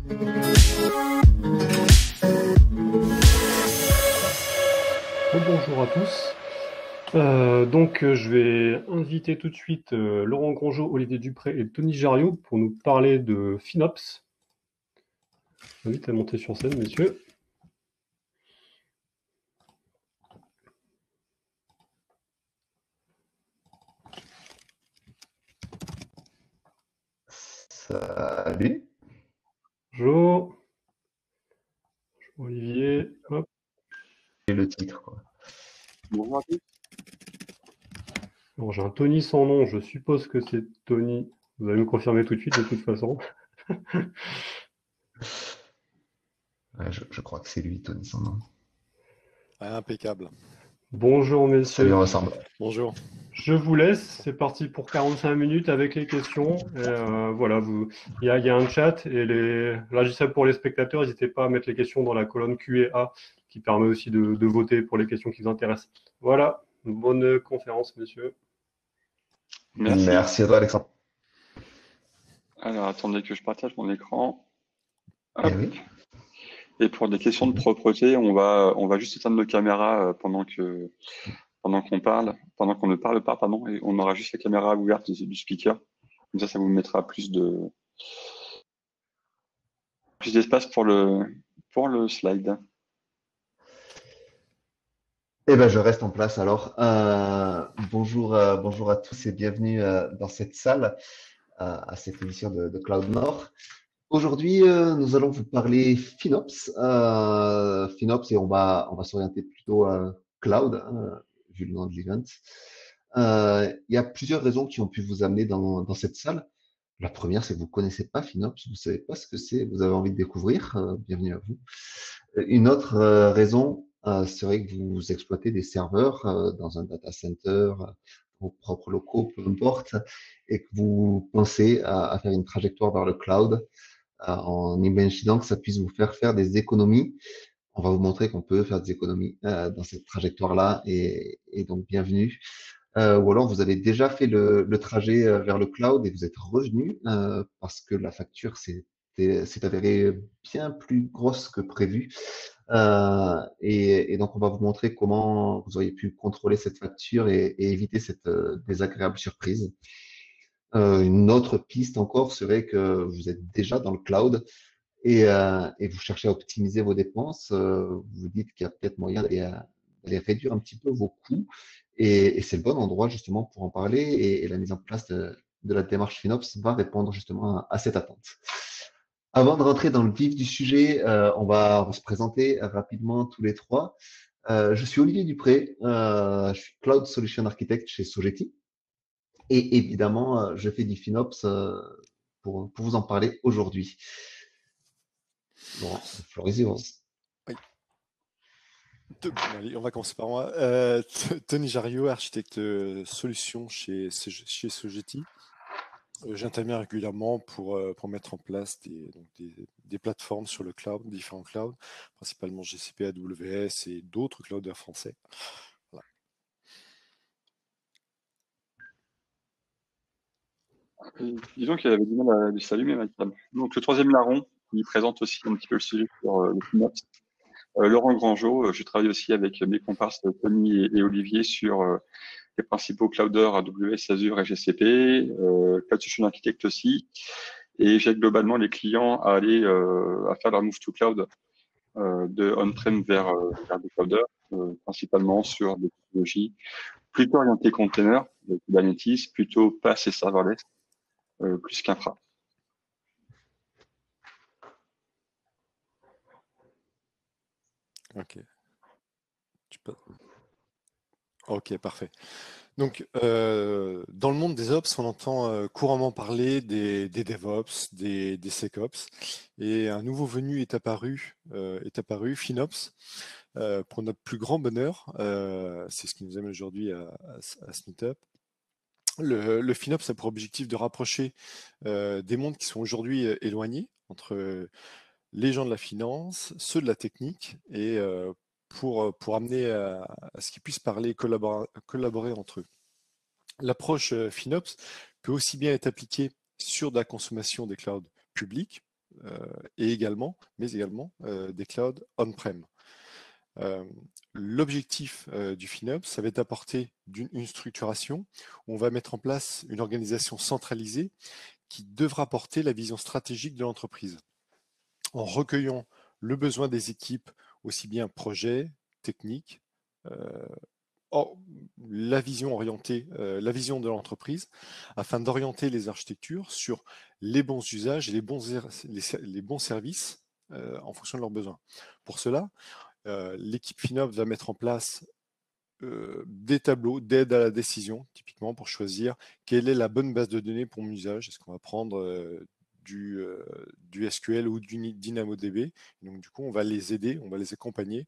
Bonjour à tous. Je vais inviter tout de suite Laurent Grandjeau, Olivier Dupré et Tony Jariot pour nous parler de FinOps. Je vous invite à monter sur scène, messieurs. Salut. Bonjour. Olivier. Hop. Et le titre, quoi. Bonjour à tous. Alors, j'ai un Tony sans nom, je suppose que c'est Tony. Vous allez me confirmer tout de suite, de toute façon. Ouais, je crois que c'est lui, Tony, son nom. Ah, impeccable. Bonjour, Ça lui messieurs. ressemble. Bonjour. Je vous laisse, c'est parti pour 45 minutes avec les questions. Voilà, il y a un chat et là, je dis ça pour les spectateurs, n'hésitez pas à mettre les questions dans la colonne Q&A qui permet aussi de voter pour les questions qui vous intéressent. Voilà, bonne conférence, messieurs. Merci à toi, Alexandre. Alors, attendez que je partage mon écran. Eh Hop. oui. Et pour des questions de propreté, on va juste éteindre nos caméras pendant qu'on parle, pendant qu'on ne parle pas, pardon, et on aura juste la caméra ouverte du speaker. Comme ça vous mettra plus d'espace pour le slide. Eh ben, je reste en place alors. Bonjour à tous et bienvenue dans cette salle, à cette émission de Cloud Nord. Aujourd'hui, nous allons vous parler FinOps. FinOps et on va s'orienter plutôt cloud, vu le nom de l'event. Il y a plusieurs raisons qui ont pu vous amener dans cette salle. La première, c'est que vous connaissez pas FinOps, vous savez pas ce que c'est, vous avez envie de découvrir. Bienvenue à vous. Une autre raison serait que vous exploitez des serveurs dans un data center, vos propres locaux, peu importe, et que vous pensez à faire une trajectoire vers le cloud en imaginant que ça puisse vous faire des économies. On va vous montrer qu'on peut faire des économies dans cette trajectoire-là et donc bienvenue. Ou alors vous avez déjà fait le trajet vers le cloud et vous êtes revenu parce que la facture s'est avérée bien plus grosse que prévu. Et donc on va vous montrer comment vous auriez pu contrôler cette facture et éviter cette désagréable surprise. Une autre piste encore serait que vous êtes déjà dans le cloud et vous cherchez à optimiser vos dépenses. Vous vous dites qu'il y a peut-être moyen d'aller réduire un petit peu vos coûts et c'est le bon endroit justement pour en parler et la mise en place de la démarche FinOps va répondre justement à cette attente. Avant de rentrer dans le vif du sujet, on va se présenter rapidement tous les trois. Je suis Olivier Dupré, je suis Cloud Solution Architect chez Sogeti. Et évidemment, je fais du FinOps pour vous en parler aujourd'hui. Bon, the floor is yours. Oui. Allez, on va commencer par moi. Tony Jariot, architecte solution chez Sogeti. J'interviens régulièrement pour mettre en place des plateformes sur le cloud, différents clouds, principalement GCP, AWS et d'autres clouders français. Voilà. Disons qu'il avait du mal à s'allumer, ma table. Donc, le troisième larron, il présente aussi un petit peu le sujet sur le FinOps. Laurent Grandjeau, je travaille aussi avec mes comparses Tony et Olivier sur les principaux clouders AWS, Azure et GCP, Cloud Solution Architect aussi, et j'aide globalement les clients à aller à faire leur move to cloud de on-prem vers des clouders, principalement sur des technologies plutôt orientées container, Kubernetes, plutôt PaaS et serverless, plus qu'infra. Ok. Ok, parfait. Donc, dans le monde des ops, on entend couramment parler des DevOps, des SecOps, et un nouveau venu est apparu, FinOps. Pour notre plus grand bonheur, c'est ce qui nous amène aujourd'hui à ce meet-up. Le FinOps a pour objectif de rapprocher des mondes qui sont aujourd'hui éloignés entre les gens de la finance, ceux de la technique, et pour amener à ce qu'ils puissent parler et collaborer entre eux. L'approche FinOps peut aussi bien être appliquée sur de la consommation des clouds publics, mais également des clouds on-prem. L'objectif du FinOps, ça va être d'apporter une structuration où on va mettre en place une organisation centralisée qui devra porter la vision stratégique de l'entreprise en recueillant le besoin des équipes, aussi bien projet, technique, la vision orientée, la vision de l'entreprise, afin d'orienter les architectures sur les bons usages et les bons services en fonction de leurs besoins. Pour cela, l'équipe FinOps va mettre en place des tableaux d'aide à la décision, typiquement pour choisir quelle est la bonne base de données pour mon usage. Est-ce qu'on va prendre du SQL ou du DynamoDB? Donc du coup, on va les aider, on va les accompagner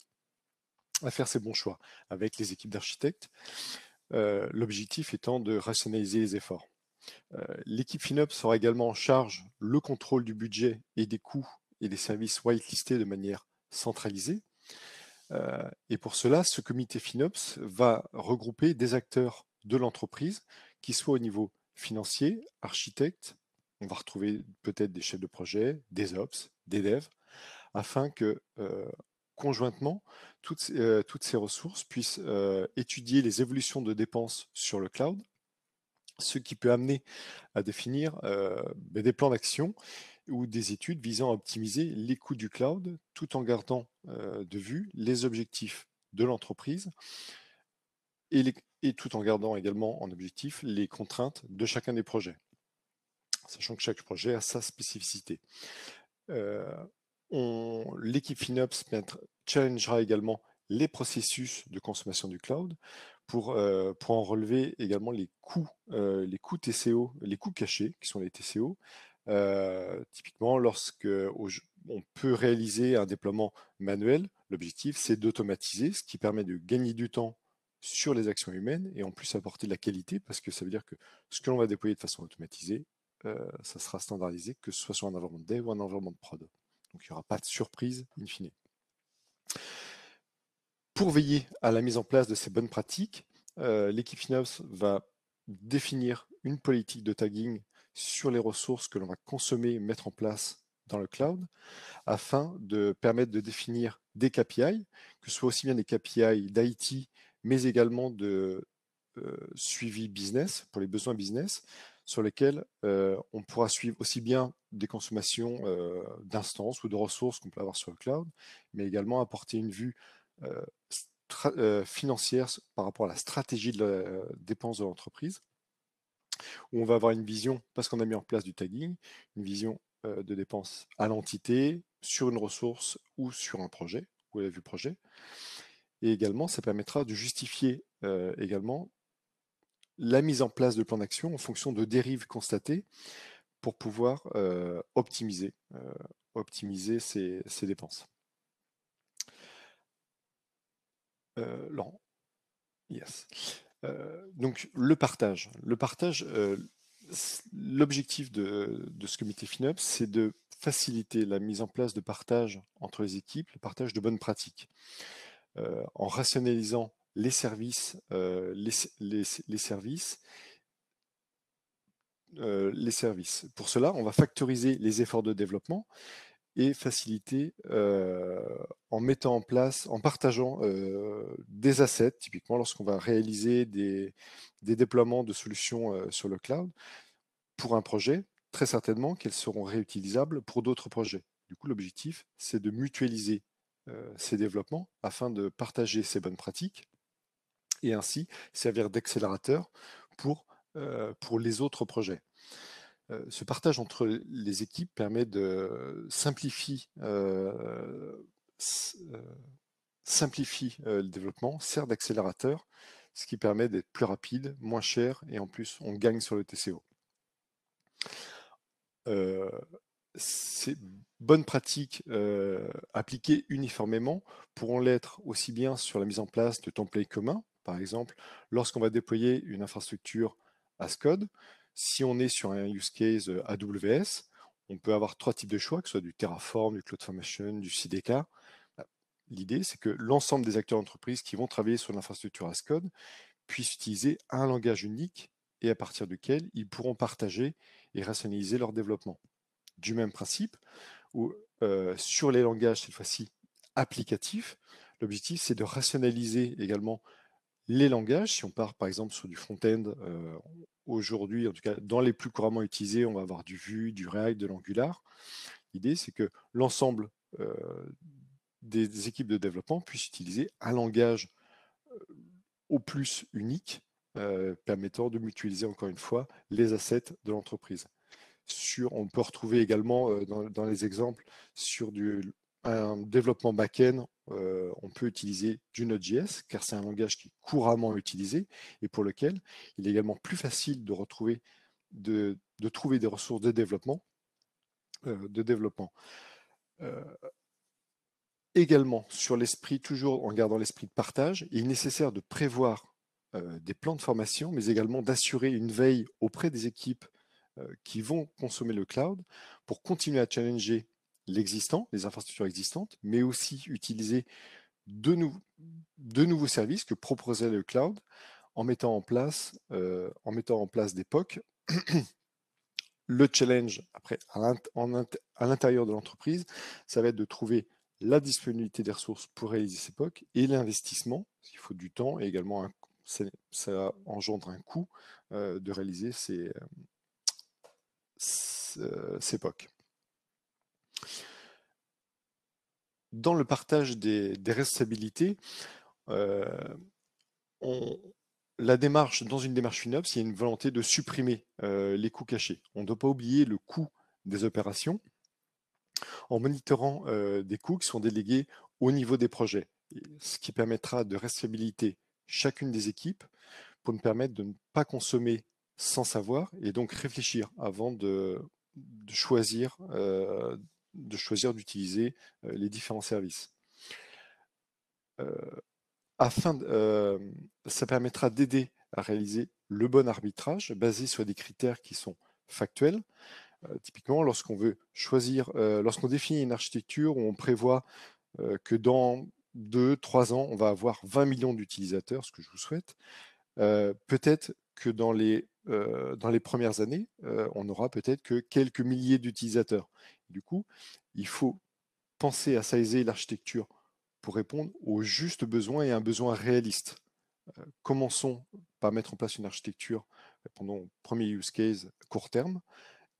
à faire ces bons choix avec les équipes d'architectes. L'objectif étant de rationaliser les efforts. L'équipe FinOps aura également en charge le contrôle du budget et des coûts et des services whitelistés de manière centralisée. Et pour cela, ce comité FinOps va regrouper des acteurs de l'entreprise, qui soient au niveau financier, architecte, on va retrouver peut-être des chefs de projet, des ops, des devs, afin que conjointement, toutes ces ressources puissent étudier les évolutions de dépenses sur le cloud, ce qui peut amener à définir des plans d'action ou des études visant à optimiser les coûts du cloud tout en gardant de vue les objectifs de l'entreprise et tout en gardant également en objectif les contraintes de chacun des projets, sachant que chaque projet a sa spécificité. L'équipe FinOps challengera également les processus de consommation du cloud pour en relever également les coûts TCO, les coûts cachés, qui sont les TCO. Typiquement, lorsque on peut réaliser un déploiement manuel, l'objectif c'est d'automatiser, ce qui permet de gagner du temps sur les actions humaines et en plus apporter de la qualité, parce que ça veut dire que ce que l'on va déployer de façon automatisée, ça sera standardisé, que ce soit sur un environnement de dev ou un environnement de prod. Donc il n'y aura pas de surprise in fine. Pour veiller à la mise en place de ces bonnes pratiques, l'équipe FinOps va définir une politique de tagging sur les ressources que l'on va consommer et mettre en place dans le cloud, afin de permettre de définir des KPI, que ce soit aussi bien des KPI d'IT, mais également de suivi business, pour les besoins business, sur lesquels on pourra suivre aussi bien des consommations d'instances ou de ressources qu'on peut avoir sur le cloud, mais également apporter une vue financière par rapport à la stratégie de la dépense de l'entreprise, où on va avoir une vision, parce qu'on a mis en place du tagging, une vision de dépenses à l'entité, sur une ressource ou sur un projet, ou la vue projet. Et également, ça permettra de justifier également la mise en place de plans d'action en fonction de dérives constatées pour pouvoir optimiser ces dépenses. Laurent. Yes. Donc le partage. L'objectif de ce comité FinOps, c'est de faciliter la mise en place de partage entre les équipes, le partage de bonnes pratiques, en rationalisant les services, les services. Pour cela, on va factoriser les efforts de développement et faciliter en mettant en place, en partageant des assets, typiquement lorsqu'on va réaliser des déploiements de solutions sur le cloud pour un projet, très certainement qu'elles seront réutilisables pour d'autres projets. Du coup, l'objectif, c'est de mutualiser ces développements afin de partager ces bonnes pratiques et ainsi servir d'accélérateur pour les autres projets. Ce partage entre les équipes permet de simplifier le développement, sert d'accélérateur, ce qui permet d'être plus rapide, moins cher et en plus on gagne sur le TCO. Ces bonnes pratiques appliquées uniformément pourront l'être aussi bien sur la mise en place de templates communs, par exemple lorsqu'on va déployer une infrastructure as code. Si on est sur un use case AWS, on peut avoir 3 types de choix, que ce soit du Terraform, du CloudFormation, du CDK. L'idée, c'est que l'ensemble des acteurs d'entreprise qui vont travailler sur l'infrastructure as code puissent utiliser un langage unique et à partir duquel ils pourront partager et rationaliser leur développement. Du même principe, ou sur les langages, cette fois-ci, applicatifs. L'objectif, c'est de rationaliser également les langages. Si on part par exemple sur du front-end, aujourd'hui, en tout cas dans les plus couramment utilisés, on va avoir du Vue, du React, de l'Angular. L'idée, c'est que l'ensemble des équipes de développement puissent utiliser un langage au plus unique, permettant de mutualiser encore une fois les assets de l'entreprise. On peut retrouver également dans les exemples sur un développement back-end, on peut utiliser du Node.js car c'est un langage qui est couramment utilisé et pour lequel il est également plus facile de retrouver, de trouver des ressources de développement. Également sur l'esprit, toujours en gardant l'esprit de partage, il est nécessaire de prévoir des plans de formation, mais également d'assurer une veille auprès des équipes qui vont consommer le cloud pour continuer à challenger l'existant, les infrastructures existantes, mais aussi utiliser de nouveaux services que proposait le cloud en mettant en place des POC. Le challenge après à l'intérieur de l'entreprise, ça va être de trouver la disponibilité des ressources pour réaliser ces POC et l'investissement, il faut du temps et également ça engendre un coût de réaliser ces POC. Dans le partage des responsabilités, la démarche, dans une démarche FinOps, il y a une volonté de supprimer les coûts cachés. On ne doit pas oublier le coût des opérations en monitorant des coûts qui sont délégués au niveau des projets, ce qui permettra de responsabiliser chacune des équipes pour nous permettre de ne pas consommer sans savoir et donc réfléchir avant de choisir d'utiliser les différents services. Ça permettra d'aider à réaliser le bon arbitrage basé sur des critères qui sont factuels. Typiquement, lorsqu'on définit une architecture où on prévoit que dans 2-3 ans, on va avoir 20 millions d'utilisateurs, ce que je vous souhaite, peut-être que dans les premières années, on n'aura peut-être que quelques milliers d'utilisateurs. Du coup, il faut penser à sizer l'architecture pour répondre aux justes besoins et à un besoin réaliste. Commençons par mettre en place une architecture pendant le premier use case court terme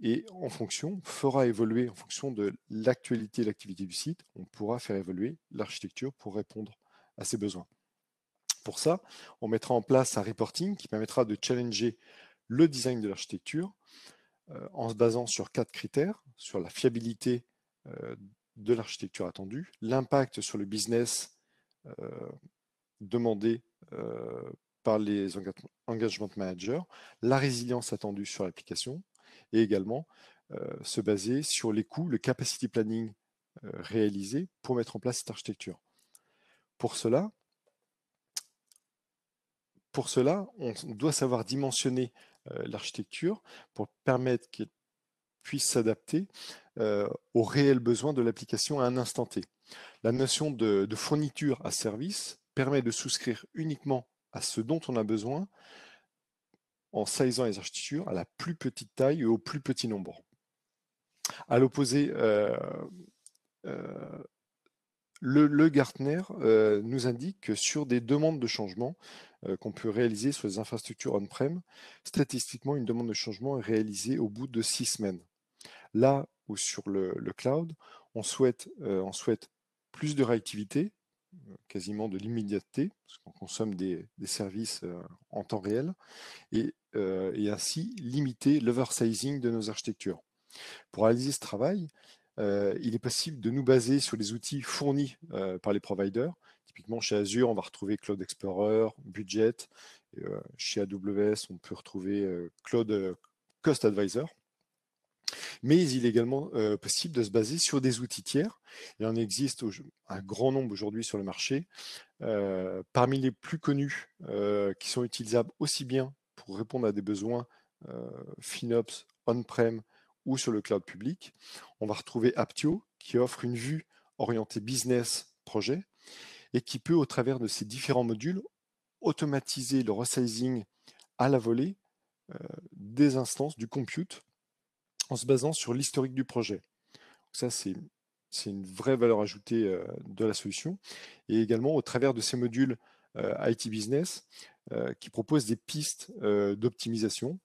et on fera évoluer en fonction de l'actualité et l'activité du site, on pourra faire évoluer l'architecture pour répondre à ces besoins. Pour ça, on mettra en place un reporting qui permettra de challenger le design de l'architecture en se basant sur 4 critères, sur la fiabilité de l'architecture attendue, l'impact sur le business demandé par les engagement managers, la résilience attendue sur l'application et également se baser sur les coûts, le capacity planning réalisé pour mettre en place cette architecture. Pour cela, on doit savoir dimensionner l'architecture pour permettre qu'elle puisse s'adapter aux réels besoins de l'application à un instant T. La notion de fourniture à service permet de souscrire uniquement à ce dont on a besoin en sizant les architectures à la plus petite taille et au plus petit nombre. À l'opposé, le Gartner nous indique que sur des demandes de changement qu'on peut réaliser sur les infrastructures on-prem, statistiquement, une demande de changement est réalisée au bout de 6 semaines. Là où sur le cloud, on souhaite plus de réactivité, quasiment de l'immédiateté, parce qu'on consomme des services en temps réel, et ainsi limiter l'oversizing de nos architectures. Pour réaliser ce travail, il est possible de nous baser sur les outils fournis par les providers. Typiquement, chez Azure, on va retrouver Cloud Explorer, Budget. Chez AWS, on peut retrouver Cloud Cost Advisor. Mais il est également possible de se baser sur des outils tiers. Il en existe un grand nombre aujourd'hui sur le marché. Parmi les plus connus, qui sont utilisables aussi bien pour répondre à des besoins FinOps, on-prem ou sur le cloud public, on va retrouver Apptio qui offre une vue orientée business projet et qui peut, au travers de ces différents modules, automatiser le resizing à la volée des instances du compute en se basant sur l'historique du projet. Ça, c'est une vraie valeur ajoutée de la solution. Et également, au travers de ces modules IT Business, qui proposent des pistes d'optimisation,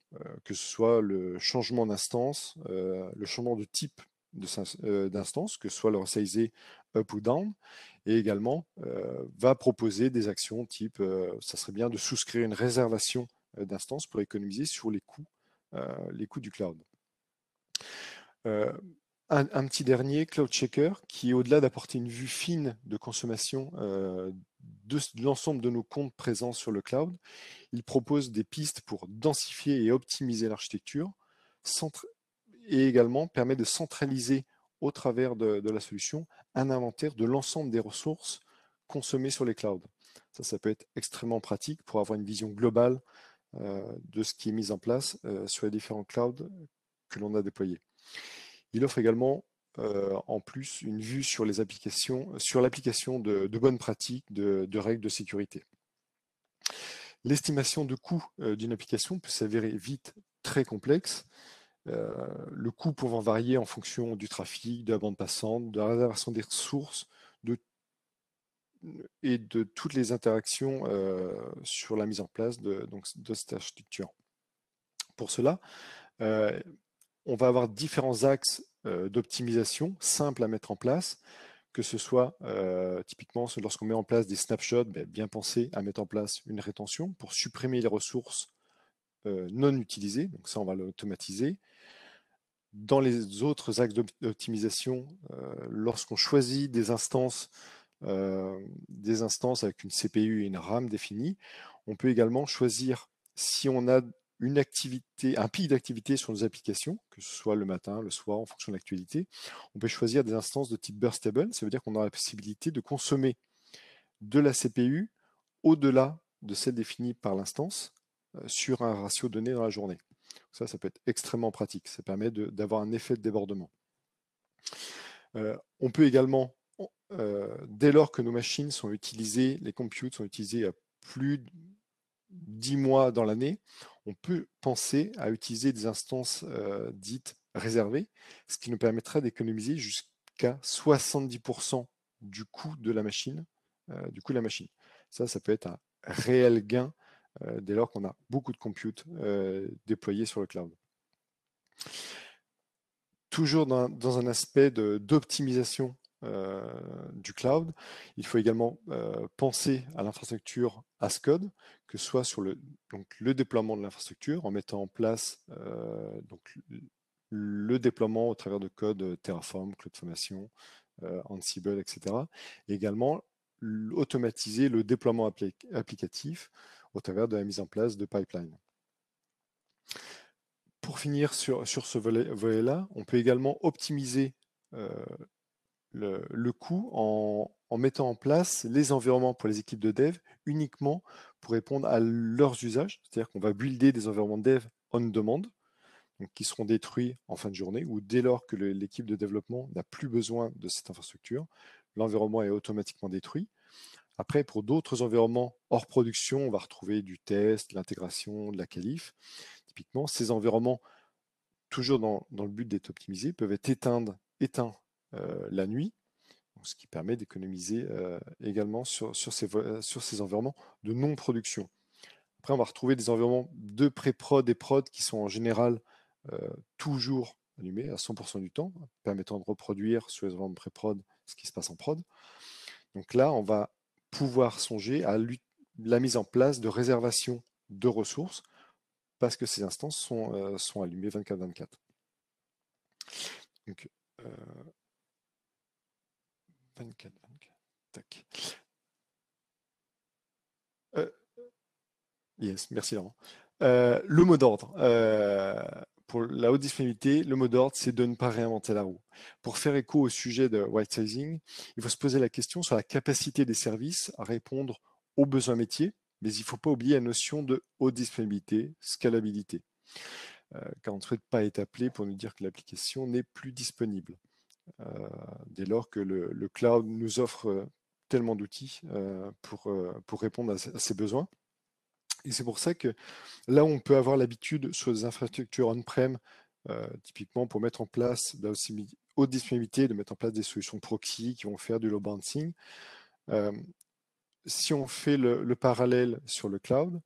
que ce soit le changement d'instance, le changement de type d'instance, que ce soit le resizer up ou down, et également va proposer des actions type, ça serait bien de souscrire une réservation d'instance pour économiser sur les coûts du cloud. Un petit dernier, Cloud Checker, qui au-delà d'apporter une vue fine de consommation de l'ensemble de nos comptes présents sur le cloud, il propose des pistes pour densifier et optimiser l'architecture et également permet de centraliser au travers de la solution un inventaire de l'ensemble des ressources consommées sur les clouds. Ça peut être extrêmement pratique pour avoir une vision globale de ce qui est mis en place sur les différents clouds que l'on a déployés. Il offre également en plus une vue sur les applications, sur l'application de bonnes pratiques, de règles de sécurité. L'estimation de coût d'une application peut s'avérer vite très complexe, le coût pouvant varier en fonction du trafic, de la bande passante, de la réservation des ressources et de toutes les interactions sur la mise en place de cette architecture. Pour cela, on va avoir différents axes d'optimisation simples à mettre en place, que ce soit typiquement lorsqu'on met en place des snapshots, bien penser à mettre en place une rétention pour supprimer les ressources non utilisées, donc ça on va l'automatiser. Dans les autres axes d'optimisation, lorsqu'on choisit des instances avec une CPU et une RAM définie, on peut également choisir si on a un pic d'activité sur nos applications, que ce soit le matin, le soir, en fonction de l'actualité. On peut choisir des instances de type burstable, ça veut dire qu'on a la possibilité de consommer de la CPU au-delà de celle définie par l'instance sur un ratio donné dans la journée. Ça peut être extrêmement pratique, ça permet d'avoir un effet de débordement. On peut également, dès lors que nos machines sont utilisées, les computes sont utilisés à plus de 10 mois dans l'année, on peut penser à utiliser des instances dites réservées, ce qui nous permettra d'économiser jusqu'à 70% du coût de la machine. Ça peut être un réel gain dès lors qu'on a beaucoup de compute déployés sur le cloud. Toujours dans un aspect d'optimisation du cloud, il faut également penser à l'infrastructure as code, que ce soit sur le déploiement de l'infrastructure, en mettant en place le déploiement au travers de code Terraform, CloudFormation, Ansible, etc. Et également automatiser le déploiement applicatif au travers de la mise en place de pipelines. Pour finir sur ce volet-là, on peut également optimiser le coût en mettant en place les environnements pour les équipes de dev uniquement pour répondre à leurs usages. C'est-à-dire qu'on va builder des environnements dev on demand, donc qui seront détruits en fin de journée, ou dès lors que l'équipe de développement n'a plus besoin de cette infrastructure, l'environnement est automatiquement détruit. Après, pour d'autres environnements hors production, on va retrouver du test, de l'intégration, de la qualif. Typiquement, ces environnements, toujours dans le but d'être optimisés, peuvent être éteints la nuit, ce qui permet d'économiser également sur ces environnements de non-production. Après, on va retrouver des environnements de pré-prod et prod qui sont en général toujours allumés à 100% du temps, permettant de reproduire sur les environnements pré-prod ce qui se passe en prod. Donc là, on va pouvoir songer à la mise en place de réservation de ressources parce que ces instances sont allumées 24/24. Donc, 24/24. Tac. Yes, merci Laurent. Le mot d'ordre. Pour la haute disponibilité, le mot d'ordre, c'est de ne pas réinventer la roue. Pour faire écho au sujet de right sizing, il faut se poser la question sur la capacité des services à répondre aux besoins métiers, mais il ne faut pas oublier la notion de haute disponibilité, scalabilité. Car on ne souhaite pas être appelé pour nous dire que l'application n'est plus disponible. Dès lors que le cloud nous offre tellement d'outils pour répondre à ces besoins. Et c'est pour ça que là où on peut avoir l'habitude sur des infrastructures on-prem, typiquement pour mettre en place haute disponibilité, de mettre en place des solutions de proxy qui vont faire du load balancing. Si on fait le parallèle sur le cloud,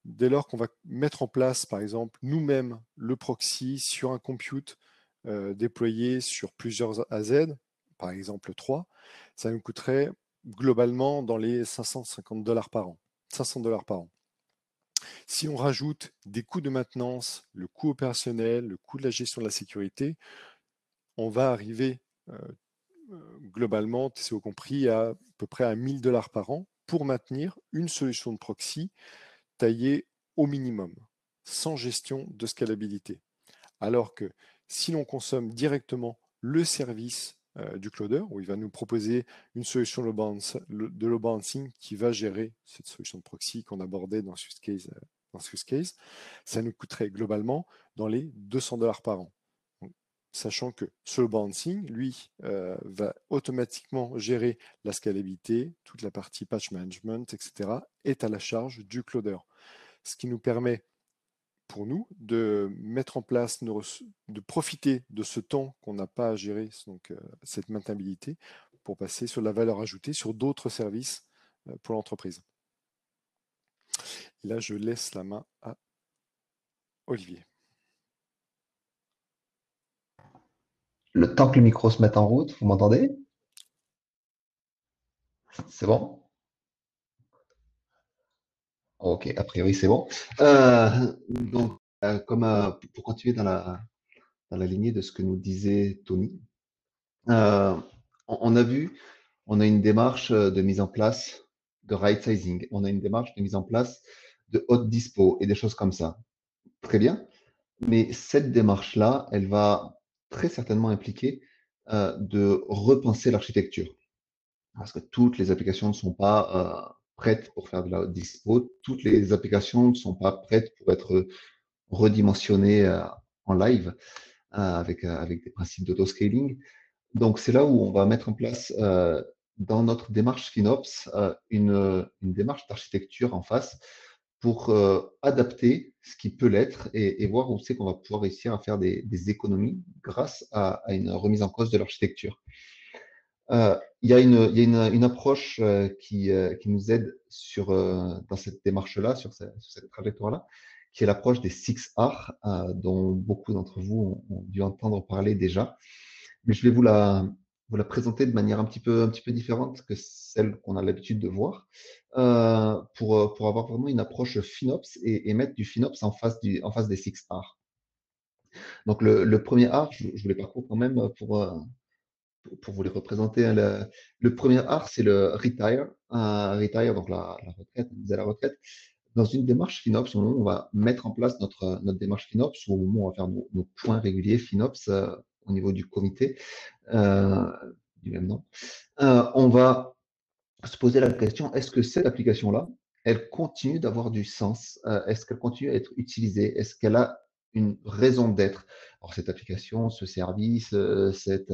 dès lors qu'on va mettre en place, par exemple, nous-mêmes le proxy sur un compute déployé sur plusieurs AZ, par exemple 3, ça nous coûterait globalement dans les $550 par an. $500 par an. Si on rajoute des coûts de maintenance, le coût opérationnel, le coût de la gestion de la sécurité, on va arriver globalement, TCO compris, à peu près à $1000 par an pour maintenir une solution de proxy taillée au minimum, sans gestion de scalabilité. Alors que si l'on consomme directement le service du cloudeur, où il va nous proposer une solution de load balancing qui va gérer cette solution de proxy qu'on abordait dans ce use case, ça nous coûterait globalement dans les $200 par an. Donc, sachant que ce load balancing, lui, va automatiquement gérer la scalabilité, toute la partie patch management, etc., est à la charge du cloudeur. Ce qui nous permet pour nous de mettre en place, de profiter de ce temps qu'on n'a pas à gérer, donc cette maintenabilité, pour passer sur la valeur ajoutée sur d'autres services pour l'entreprise. Là, je laisse la main à Olivier. Le temps que le micro se mette en route, vous m'entendez? C'est bon? Ok, a priori c'est bon. Donc, pour continuer dans la lignée de ce que nous disait Tony, on a vu, on a une démarche de mise en place de right sizing, on a une démarche de mise en place de haute dispo et des choses comme ça. Très bien, mais cette démarche-là, elle va très certainement impliquer de repenser l'architecture. Parce que toutes les applications ne sont pas prêtes pour faire de la haute dispo, toutes les applications ne sont pas prêtes pour être redimensionnées en live avec des principes d'auto-scaling. Donc, c'est là où on va mettre en place dans notre démarche FinOps une démarche d'architecture en face pour adapter ce qui peut l'être et voir où c'est qu'on va pouvoir réussir à faire des économies grâce à une remise en cause de l'architecture. Il y a une approche qui nous aide dans cette démarche-là, sur cette trajectoire-là, qui est l'approche des 6R, dont beaucoup d'entre vous ont dû entendre parler déjà. Mais je vais vous la présenter de manière un petit peu différente que celle qu'on a l'habitude de voir, pour avoir vraiment une approche FinOps et mettre du FinOps en face des 6R. Donc le premier R, je vous les parcours quand même pour vous les représenter, hein. Le premier R, c'est le retire. Retire, donc la retraite, mise à la retraite. Dans une démarche FinOps, au moment où on va mettre en place notre démarche FinOps, ou au moment où on va faire nos points réguliers FinOps au niveau du comité, du même nom, on va se poser la question, est-ce que cette application-là, elle continue d'avoir du sens? Est-ce qu'elle continue à être utilisée? Est-ce qu'elle a une raison d'être? Alors, cette application, ce service, cette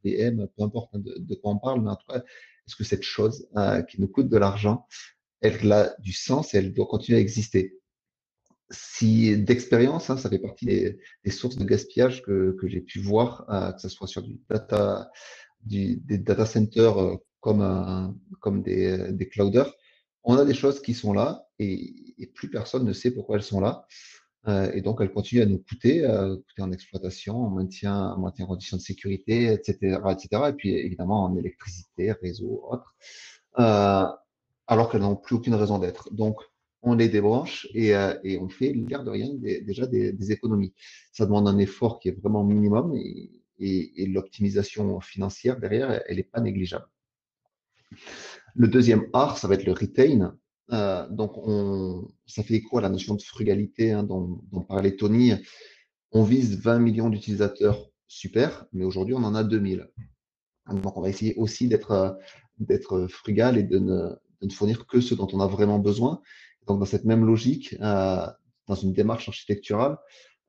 VM, peu importe de quoi on parle, mais en tout cas, est-ce que cette chose qui nous coûte de l'argent, elle a du sens et elle doit continuer à exister? Si d'expérience, hein, ça fait partie des sources de gaspillage que j'ai pu voir, que ce soit sur des data centers comme des clouders. On a des choses qui sont là et plus personne ne sait pourquoi elles sont là. Et donc, elles continuent à nous coûter en exploitation, en maintien en conditions de sécurité, etc., etc. Et puis, évidemment, en électricité, réseau, autres, alors qu'elles n'ont plus aucune raison d'être. Donc, on les débranche et on fait, l'air de rien, déjà des économies. Ça demande un effort qui est vraiment minimum et l'optimisation financière derrière, elle n'est pas négligeable. Le deuxième R, ça va être le retain. Donc, ça fait écho à la notion de frugalité dont parlait Tony. On vise 20 millions d'utilisateurs, super, mais aujourd'hui, on en a 2000. Donc, on va essayer aussi d'être frugal et de ne fournir que ce dont on a vraiment besoin. Donc, dans cette même logique, dans une démarche architecturale,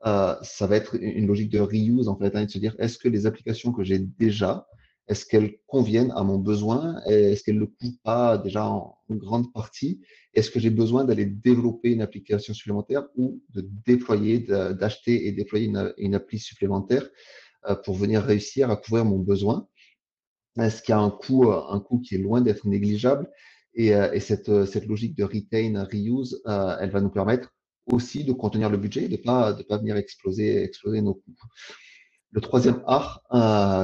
ça va être une logique de reuse, en fait, de se dire, est-ce que les applications que j'ai déjà, est-ce qu'elles conviennent à mon besoin? Est-ce qu'elles ne le coûtent pas déjà en grande partie? Est-ce que j'ai besoin d'aller développer une application supplémentaire ou de déployer, d'acheter et déployer une appli supplémentaire pour venir réussir à couvrir mon besoin. Ce qui a un coût qui est loin d'être négligeable. Et cette logique de retain, reuse, elle va nous permettre aussi de contenir le budget, de pas venir exploser nos coûts. Le troisième art,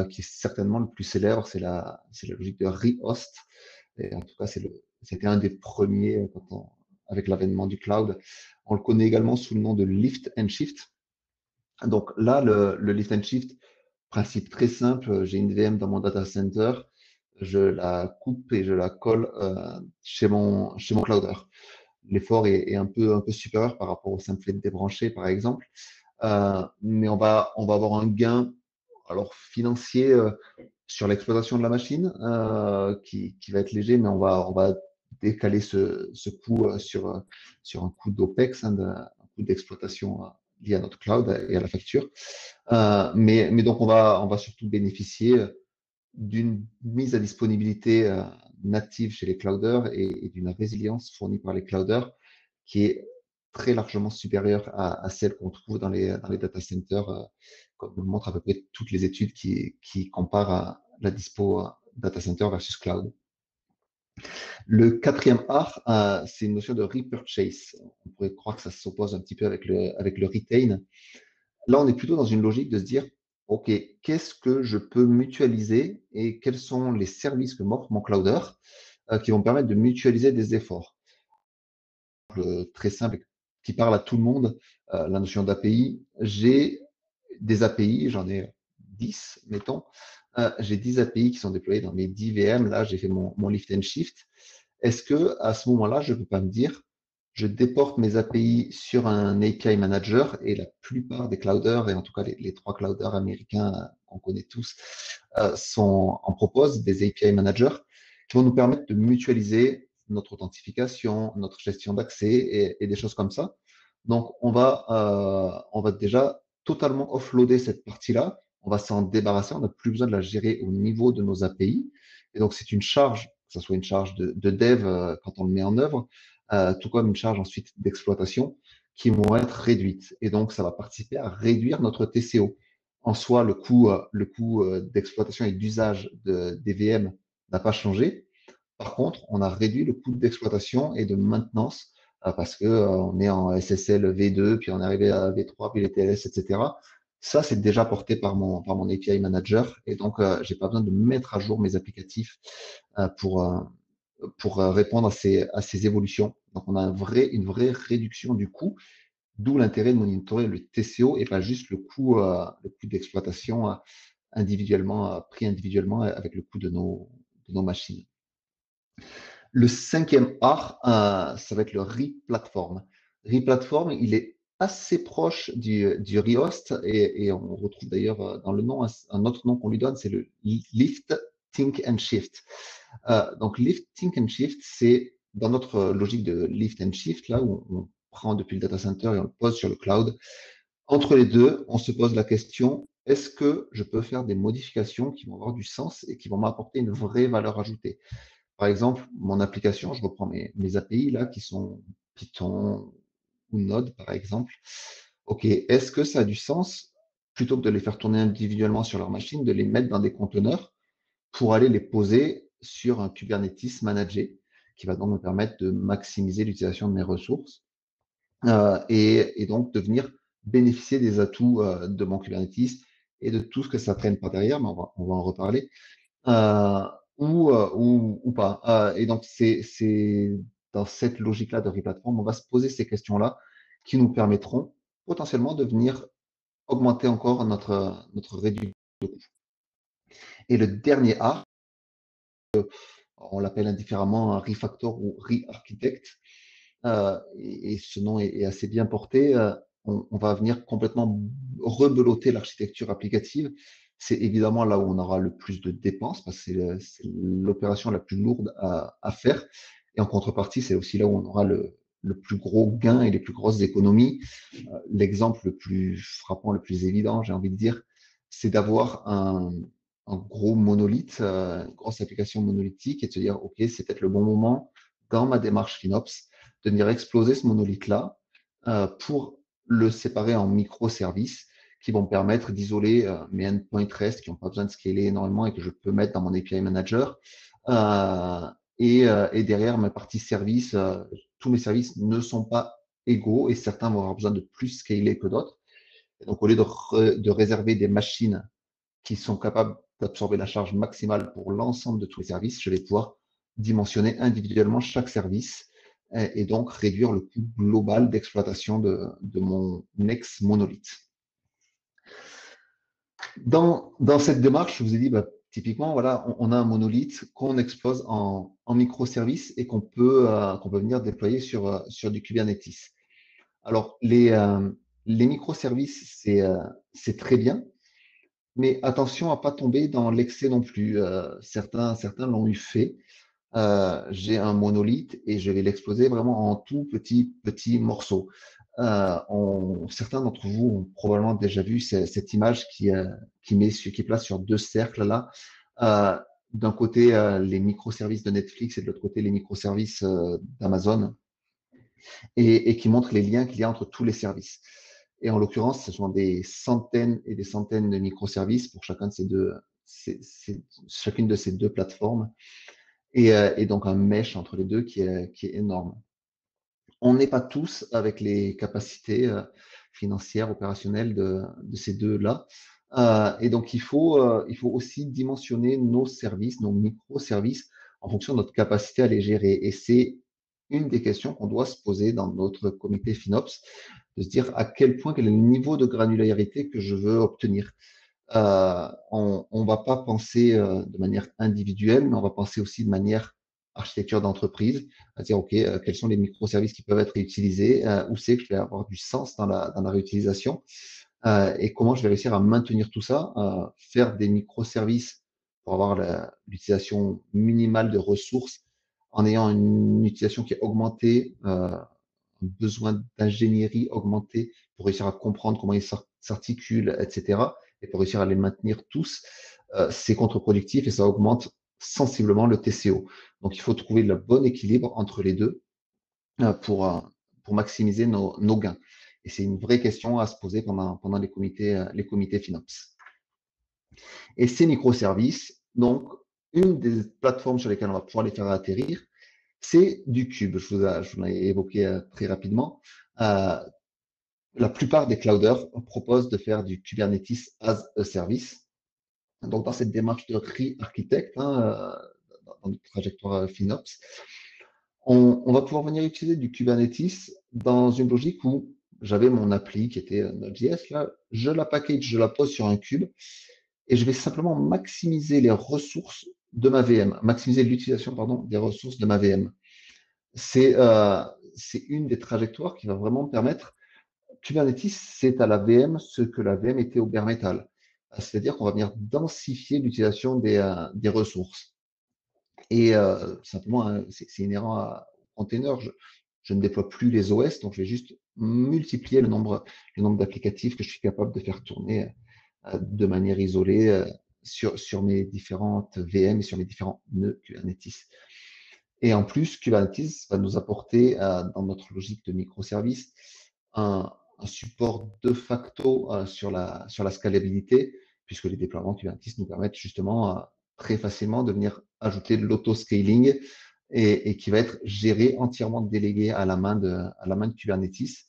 qui est certainement le plus célèbre, c'est la logique de rehost. Et en tout cas, c'était un des premiers avec l'avènement du cloud. On le connaît également sous le nom de lift and shift. Donc là, le lift and shift, principe très simple, j'ai une VM dans mon data center, je la coupe et je la colle chez mon clouder. L'effort est un peu supérieur par rapport au simple fait de débrancher, par exemple. Mais on va avoir un gain alors financier sur l'exploitation de la machine qui va être léger, mais on va décaler ce coût sur un coût d'OPEX, un coût d'exploitation lié à notre cloud et à la facture. Mais donc on va surtout bénéficier d'une mise à disponibilité native chez les clouders et d'une résilience fournie par les clouders qui est très largement supérieure à celle qu'on trouve dans les data centers, comme le montrent à peu près toutes les études qui comparent à la dispo data center versus cloud. Le quatrième art, c'est une notion de repurchase. On pourrait croire que ça s'oppose un petit peu avec le retain. Là, on est plutôt dans une logique de se dire, OK, qu'est-ce que je peux mutualiser et quels sont les services que m'offre mon clouder qui vont permettre de mutualiser des efforts. Très simple, qui parle à tout le monde, la notion d'API. J'ai des API, j'en ai 10, mettons. J'ai 10 API qui sont déployés dans mes 10 VM. Là, j'ai fait mon lift and shift. Est-ce que à ce moment-là, je ne peux pas me dire, je déporte mes API sur un API manager et la plupart des clouders, et en tout cas les 3 clouders américains qu'on connaît tous, en proposent des API managers qui vont nous permettre de mutualiser notre authentification, notre gestion d'accès et des choses comme ça. Donc, on va déjà totalement offloader cette partie-là. On va s'en débarrasser. On n'a plus besoin de la gérer au niveau de nos API. Et donc, c'est une charge, que ce soit une charge de dev quand on le met en œuvre, tout comme une charge ensuite d'exploitation qui vont être réduites. Et donc, ça va participer à réduire notre TCO. En soi, le coût d'exploitation et d'usage des VM n'a pas changé. Par contre, on a réduit le coût d'exploitation et de maintenance parce que on est en SSL V2, puis on est arrivé à V3, puis les TLS, etc. Ça, c'est déjà porté par mon API manager et donc j'ai pas besoin de mettre à jour mes applicatifs pour répondre à ces évolutions. Donc, on a une vraie réduction du coût, d'où l'intérêt de monitorer le TCO et pas juste le coût d'exploitation individuellement, pris individuellement avec le coût de nos machines. Le cinquième art, ça va être le replatform. Replatform, il est assez proche du rehost et on retrouve d'ailleurs dans le nom un autre nom qu'on lui donne, c'est le lift, think and shift. Donc lift, think and shift, c'est dans notre logique de lift and shift, là où on prend depuis le data center et on le pose sur le cloud. Entre les deux, on se pose la question, est-ce que je peux faire des modifications qui vont avoir du sens et qui vont m'apporter une vraie valeur ajoutée? Par exemple, mon application, je reprends mes API là qui sont Python ou Node par exemple. OK, est-ce que ça a du sens, plutôt que de les faire tourner individuellement sur leur machine, de les mettre dans des conteneurs pour aller les poser sur un Kubernetes managé qui va donc me permettre de maximiser l'utilisation de mes ressources et donc de venir bénéficier des atouts de mon Kubernetes et de tout ce que ça traîne par derrière, mais on va en reparler. Euh, ou pas. Et donc, c'est dans cette logique-là de replatform, on va se poser ces questions-là qui nous permettront potentiellement de venir augmenter encore notre réduction de coût. Et le dernier A, on l'appelle indifféremment un refactor ou re-architect, et ce nom est assez bien porté. On va venir complètement rebeloter l'architecture applicative. C'est évidemment là où on aura le plus de dépenses parce que c'est l'opération la plus lourde à faire. Et en contrepartie, c'est aussi là où on aura le plus gros gain et les plus grosses économies. L'exemple le plus frappant, le plus évident, j'ai envie de dire, c'est d'avoir un gros monolithe, une grosse application monolithique et de se dire, OK, c'est peut-être le bon moment dans ma démarche FinOps de venir exploser ce monolithe-là pour le séparer en microservices qui vont me permettre d'isoler mes endpoints REST qui n'ont pas besoin de scaler énormément et que je peux mettre dans mon API Manager. Et derrière ma partie service, tous mes services ne sont pas égaux et certains vont avoir besoin de plus scaler que d'autres. Donc, au lieu de réserver des machines qui sont capables d'absorber la charge maximale pour l'ensemble de tous les services, je vais pouvoir dimensionner individuellement chaque service et donc réduire le coût global d'exploitation de mon ex-monolithe. Dans cette démarche, je vous ai dit, typiquement, voilà, on a un monolithe qu'on expose en microservices et qu'on peut venir déployer sur du Kubernetes. Alors, les microservices, c'est très bien, mais attention à ne pas tomber dans l'excès non plus. Certains l'ont eu fait. J'ai un monolithe et je vais l'exploser vraiment en tout petits morceaux. Certains d'entre vous ont probablement déjà vu cette image qui place sur deux cercles là. D'un côté, les microservices de Netflix et de l'autre côté, les microservices d'Amazon et qui montre les liens qu'il y a entre tous les services. Et en l'occurrence, ce sont des centaines et des centaines de microservices pour chacune de ces deux plateformes. Et donc un mesh entre les deux qui est énorme. On n'est pas tous avec les capacités financières, opérationnelles de ces deux-là. Et donc, il faut aussi dimensionner nos services, nos microservices, en fonction de notre capacité à les gérer. Et c'est une des questions qu'on doit se poser dans notre comité FinOps, de se dire à quel point, quel est le niveau de granularité que je veux obtenir. On ne va pas penser de manière individuelle, mais on va penser aussi de manière architecture d'entreprise, à dire, OK, quels sont les microservices qui peuvent être réutilisés, où c'est que je vais avoir du sens dans la réutilisation, et comment je vais réussir à maintenir tout ça, faire des microservices pour avoir l'utilisation minimale de ressources en ayant une utilisation qui est augmentée, un besoin d'ingénierie augmenté pour réussir à comprendre comment ils s'articulent, etc. Et pour réussir à les maintenir tous, c'est contre-productif et ça augmente sensiblement le TCO. Donc, il faut trouver le bon équilibre entre les deux pour maximiser nos gains. Et c'est une vraie question à se poser pendant les comités FinOps. Et ces microservices, donc, une des plateformes sur lesquelles on va pouvoir les faire atterrir, c'est du Kube. Je vous l'ai évoqué très rapidement. La plupart des clouders proposent de faire du Kubernetes as a service. Donc, dans cette démarche de re-architecte, dans notre trajectoire FinOps, on va pouvoir venir utiliser du Kubernetes dans une logique où j'avais mon appli qui était Node.js, là, je la package, je la pose sur un cube et je vais simplement maximiser les ressources de ma VM, maximiser l'utilisation, des ressources de ma VM. C'est une des trajectoires qui va vraiment me permettre. Kubernetes, c'est à la VM ce que la VM était au bare metal. C'est-à-dire qu'on va venir densifier l'utilisation des ressources. Et simplement, c'est inhérent au container. Je ne déploie plus les OS, donc je vais juste multiplier le nombre d'applicatifs que je suis capable de faire tourner de manière isolée sur mes différentes VM et sur mes différents nœuds Kubernetes. Et en plus, Kubernetes va nous apporter, dans notre logique de microservices, un support de facto sur la scalabilité, puisque les déploiements Kubernetes nous permettent justement très facilement de venir ajouter de l'auto-scaling et qui va être géré entièrement délégué à la main de Kubernetes.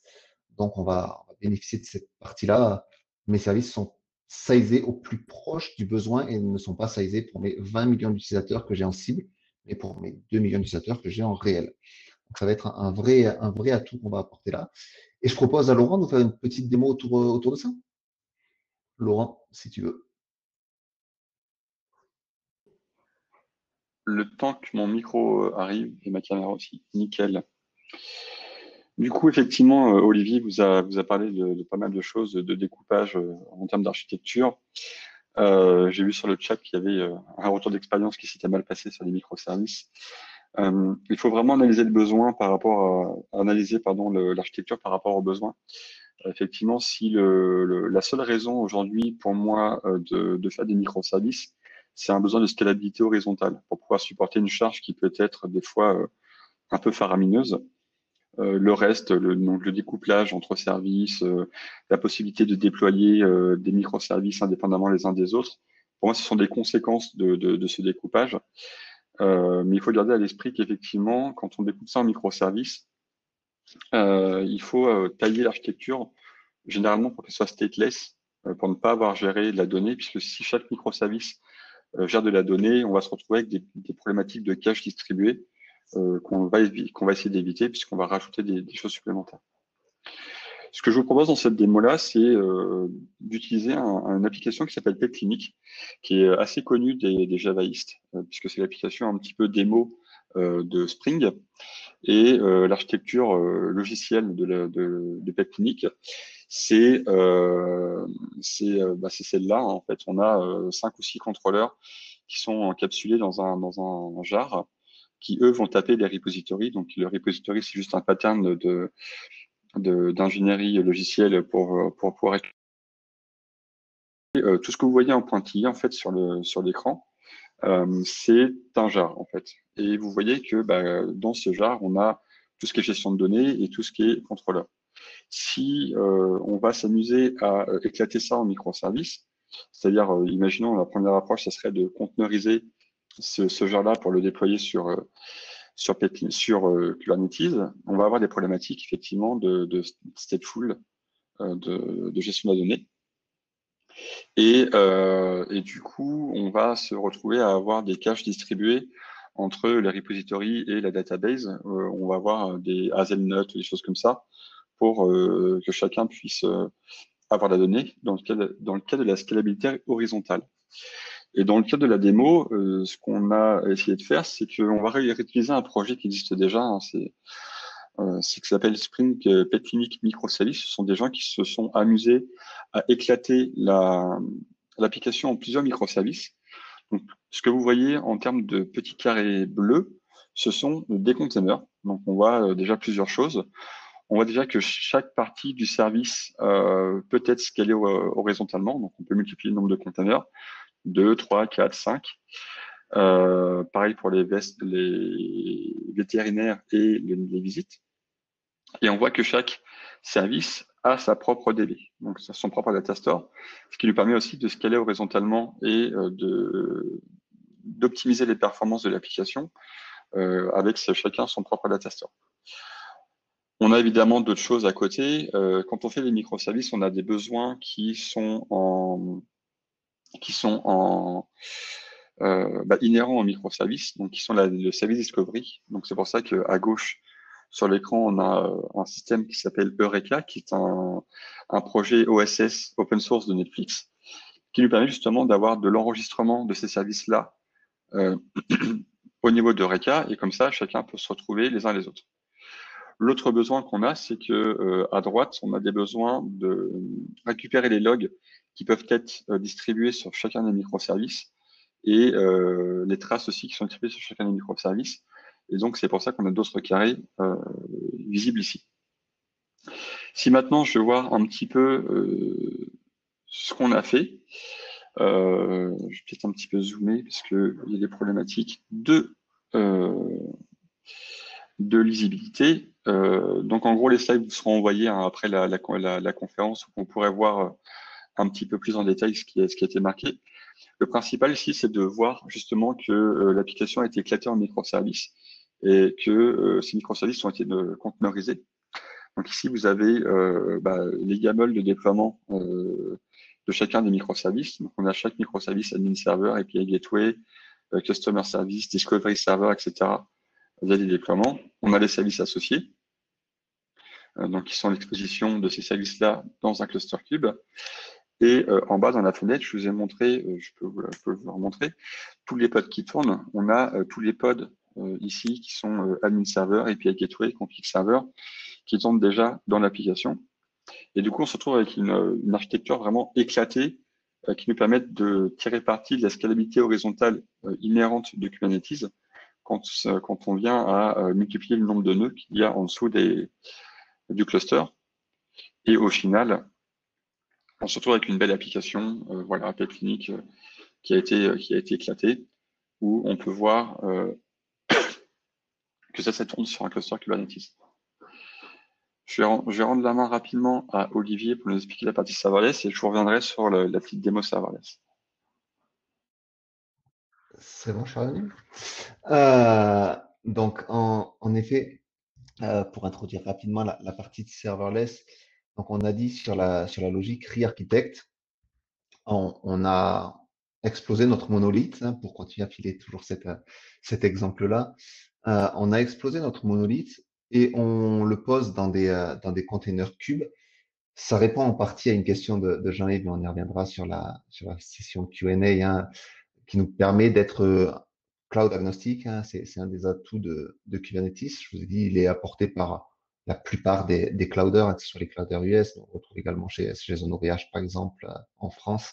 Donc, on va bénéficier de cette partie-là. Mes services sont sizés au plus proche du besoin et ne sont pas sizés pour mes 20 millions d'utilisateurs que j'ai en cible, mais pour mes 2 millions d'utilisateurs que j'ai en réel. Donc, ça va être un vrai atout qu'on va apporter là. Et je propose à Laurent de faire une petite démo autour de ça. Laurent, si tu veux. Le temps que mon micro arrive et ma caméra aussi, nickel. Du coup, effectivement, Olivier vous a parlé de pas mal de choses, de découpage en termes d'architecture. J'ai vu sur le chat qu'il y avait un retour d'expérience qui s'était mal passé sur les microservices. Il faut vraiment analyser le besoin par rapport analyser l'architecture par rapport aux besoins. Effectivement, si la seule raison aujourd'hui pour moi de faire des microservices, c'est un besoin de scalabilité horizontale pour pouvoir supporter une charge qui peut être des fois un peu faramineuse. Le reste, donc le découplage entre services, la possibilité de déployer des microservices indépendamment les uns des autres, pour moi, ce sont des conséquences de ce découpage. Mais il faut garder à l'esprit qu'effectivement, quand on découpe ça en microservices, il faut tailler l'architecture généralement pour qu'elle soit stateless, pour ne pas avoir géré de la donnée, puisque si chaque microservice gère de la donnée, on va se retrouver avec des problématiques de cache distribuée qu'on va essayer d'éviter, puisqu'on va rajouter des choses supplémentaires. Ce que je vous propose dans cette démo-là, c'est d'utiliser une application qui s'appelle PetClinic, qui est assez connue des javaïstes, puisque c'est l'application un petit peu démo de Spring. Et l'architecture logicielle de PetClinic, c'est celle-là. Hein, en fait, on a 5 ou 6 contrôleurs qui sont encapsulés dans un jar, qui eux vont taper des repositories. Donc le repository, c'est juste un pattern d'ingénierie logicielle pour pouvoir tout ce que vous voyez en pointillé en fait sur l'écran, c'est un jar en fait. Et vous voyez que dans ce jar, on a tout ce qui est gestion de données et tout ce qui est contrôleur. Si on va s'amuser à éclater ça en microservices, c'est-à-dire, imaginons la première approche, ça serait de conteneuriser ce jar-là pour le déployer sur Kubernetes, on va avoir des problématiques effectivement de stateful, de gestion de la donnée. Et du coup, on va se retrouver à avoir des caches distribuées entre les repositories et la database. On va avoir des hazelnuts ou des choses comme ça pour que chacun puisse avoir la donnée dans le cas de la scalabilité horizontale. Et dans le cadre de la démo, ce qu'on a essayé de faire, c'est qu'on va réutiliser un projet qui existe déjà. Hein, c'est ce qui s'appelle Spring PetClinic Microservices. Ce sont des gens qui se sont amusés à éclater l'application en plusieurs microservices. Donc, ce que vous voyez en termes de petits carrés bleus, ce sont des containers. Donc, on voit déjà plusieurs choses. On voit déjà que chaque partie du service peut être scalée horizontalement. Donc, on peut multiplier le nombre de containers. 2, 3, 4, 5. Pareil pour les vétérinaires et les visites. Et on voit que chaque service a sa propre DB, donc son propre data store, ce qui nous permet aussi de scaler horizontalement et d'optimiser les performances de l'application avec chacun son propre data store. On a évidemment d'autres choses à côté. Quand on fait des microservices, on a des besoins qui sont inhérents aux microservices, donc qui sont le service discovery. Donc c'est pour ça qu'à gauche sur l'écran, on a un système qui s'appelle Eureka, qui est un projet OSS open source de Netflix, qui nous permet justement d'avoir de l'enregistrement de ces services-là au niveau d'Eureka, et comme ça, chacun peut se retrouver les uns les autres. L'autre besoin qu'on a, c'est que à droite, on a des besoins de récupérer les logs qui peuvent être distribués sur chacun des microservices et les traces aussi qui sont distribuées sur chacun des microservices. Et donc, c'est pour ça qu'on a d'autres carrés visibles ici. Si maintenant, je vais voir un petit peu ce qu'on a fait, je vais peut-être un petit peu zoomer parce qu'il y a des problématiques de lisibilité. Donc, en gros, les slides vous seront envoyés après la conférence où on pourrait voir un petit peu plus en détail ce qui a été marqué. Le principal ici, c'est de voir justement que l'application a été éclatée en microservices et que ces microservices ont été conteneurisés. Donc ici, vous avez les YAML de déploiement de chacun des microservices. Donc on a chaque microservice admin server, API gateway, customer service, discovery server, etc. via des déploiements. On a les services associés, donc qui sont l'exposition de ces services-là dans un cluster cube. Et en bas, dans la fenêtre, je vous ai montré, je peux vous remontrer, tous les pods qui tournent. On a tous les pods ici qui sont admin server, API gateway, config server, qui tournent déjà dans l'application. Et du coup, on se retrouve avec une architecture vraiment éclatée qui nous permet de tirer parti de la scalabilité horizontale inhérente de Kubernetes quand on vient à multiplier le nombre de nœuds qu'il y a en dessous du cluster. Et au final, on se retrouve avec une belle application, voilà, PetClinic qui a été éclatée, où on peut voir que ça tourne sur un cluster Kubernetes. Je vais rendre la main rapidement à Olivier pour nous expliquer la partie serverless et je vous reviendrai sur la petite démo serverless. C'est bon, je suis revenu. Donc, en effet, pour introduire rapidement la partie de serverless, donc on a dit sur la logique re-architect, on a explosé notre monolithe, hein, pour continuer à filer toujours cet exemple-là. On a explosé notre monolithe et on le pose dans des containers cubes. Ça répond en partie à une question de Jean-Yves, mais on y reviendra sur la session Q&A, hein, qui nous permet d'être cloud agnostique, hein. C'est un des atouts de Kubernetes. Je vous ai dit, il est apporté par la plupart des clouders, hein, que ce soit les clouders US, on retrouve également chez OVH, par exemple, en France,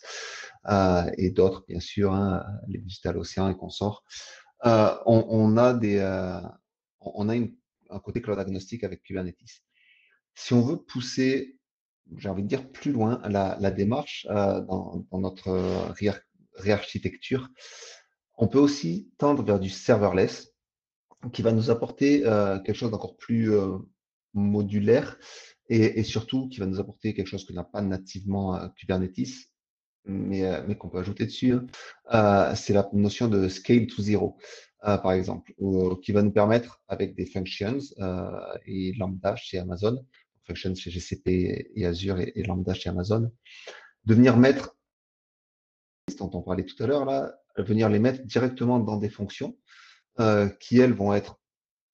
et d'autres, bien sûr, hein, les DigitalOcean et consorts. On a un côté cloud agnostique avec Kubernetes. Si on veut pousser, j'ai envie de dire, plus loin la démarche dans notre réarchitecture, on peut aussi tendre vers du serverless qui va nous apporter quelque chose d'encore plus modulaire et surtout qui va nous apporter quelque chose que n'a pas nativement Kubernetes, mais qu'on peut ajouter dessus, hein. C'est la notion de scale to zero, par exemple, qui va nous permettre, avec des functions et lambda chez Amazon, functions chez GCP et Azure et lambda chez Amazon, de venir mettre, dont on parlait tout à l'heure, là, venir les mettre directement dans des fonctions qui, elles, vont être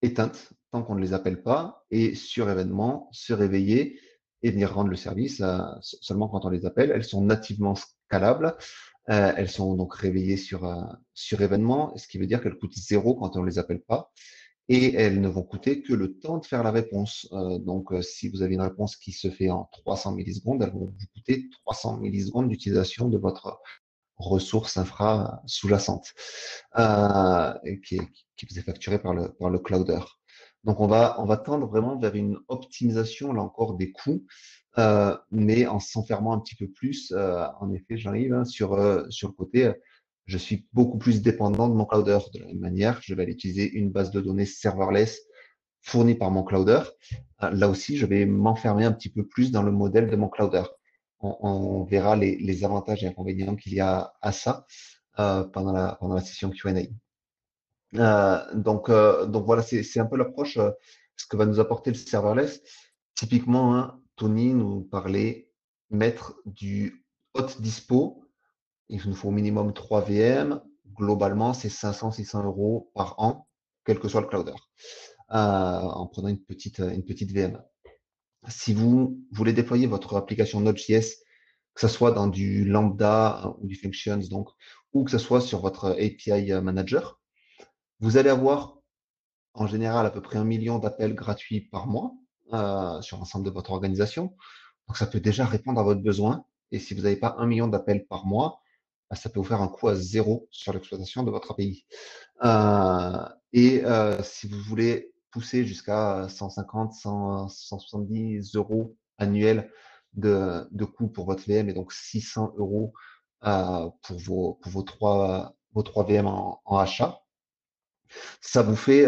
éteintes tant qu'on ne les appelle pas et sur événement, se réveiller et venir rendre le service seulement quand on les appelle. Elles sont nativement scalables. Elles sont donc réveillées sur événement, ce qui veut dire qu'elles coûtent 0 quand on ne les appelle pas. Et elles ne vont coûter que le temps de faire la réponse. Donc, si vous avez une réponse qui se fait en 300 millisecondes, elles vont vous coûter 300 millisecondes d'utilisation de votre ressource infra sous-jacente, qui vous est facturée par le clouder. Donc, on va tendre vraiment vers une optimisation, là encore, des coûts, mais en s'enfermant un petit peu plus, en effet, j'arrive, hein, sur le côté, je suis beaucoup plus dépendant de mon clouder. De la même manière, je vais aller utiliser une base de données serverless fournie par mon clouder. Là aussi, je vais m'enfermer un petit peu plus dans le modèle de mon clouder. On verra les avantages et inconvénients qu'il y a à ça pendant la session Q&A. Donc voilà, c'est un peu l'approche, ce que va nous apporter le serverless. Typiquement, hein, Tony nous parlait mettre du hot dispo. Il nous faut au minimum 3 VM. Globalement, c'est 500-600 euros par an, quel que soit le clouder, en prenant une petite VM. Si vous voulez déployer votre application Node.js, que ce soit dans du Lambda ou du Functions, donc, ou que ce soit sur votre API Manager, vous allez avoir en général à peu près 1 million d'appels gratuits par mois sur l'ensemble de votre organisation. Donc, ça peut déjà répondre à votre besoin. Et si vous n'avez pas 1 million d'appels par mois, ça peut vous faire un coût à 0 sur l'exploitation de votre API. Si vous voulez pousser jusqu'à 150, 100, 170 euros annuels de coût pour votre VM et donc 600 euros pour vos trois VM en achat, ça vous fait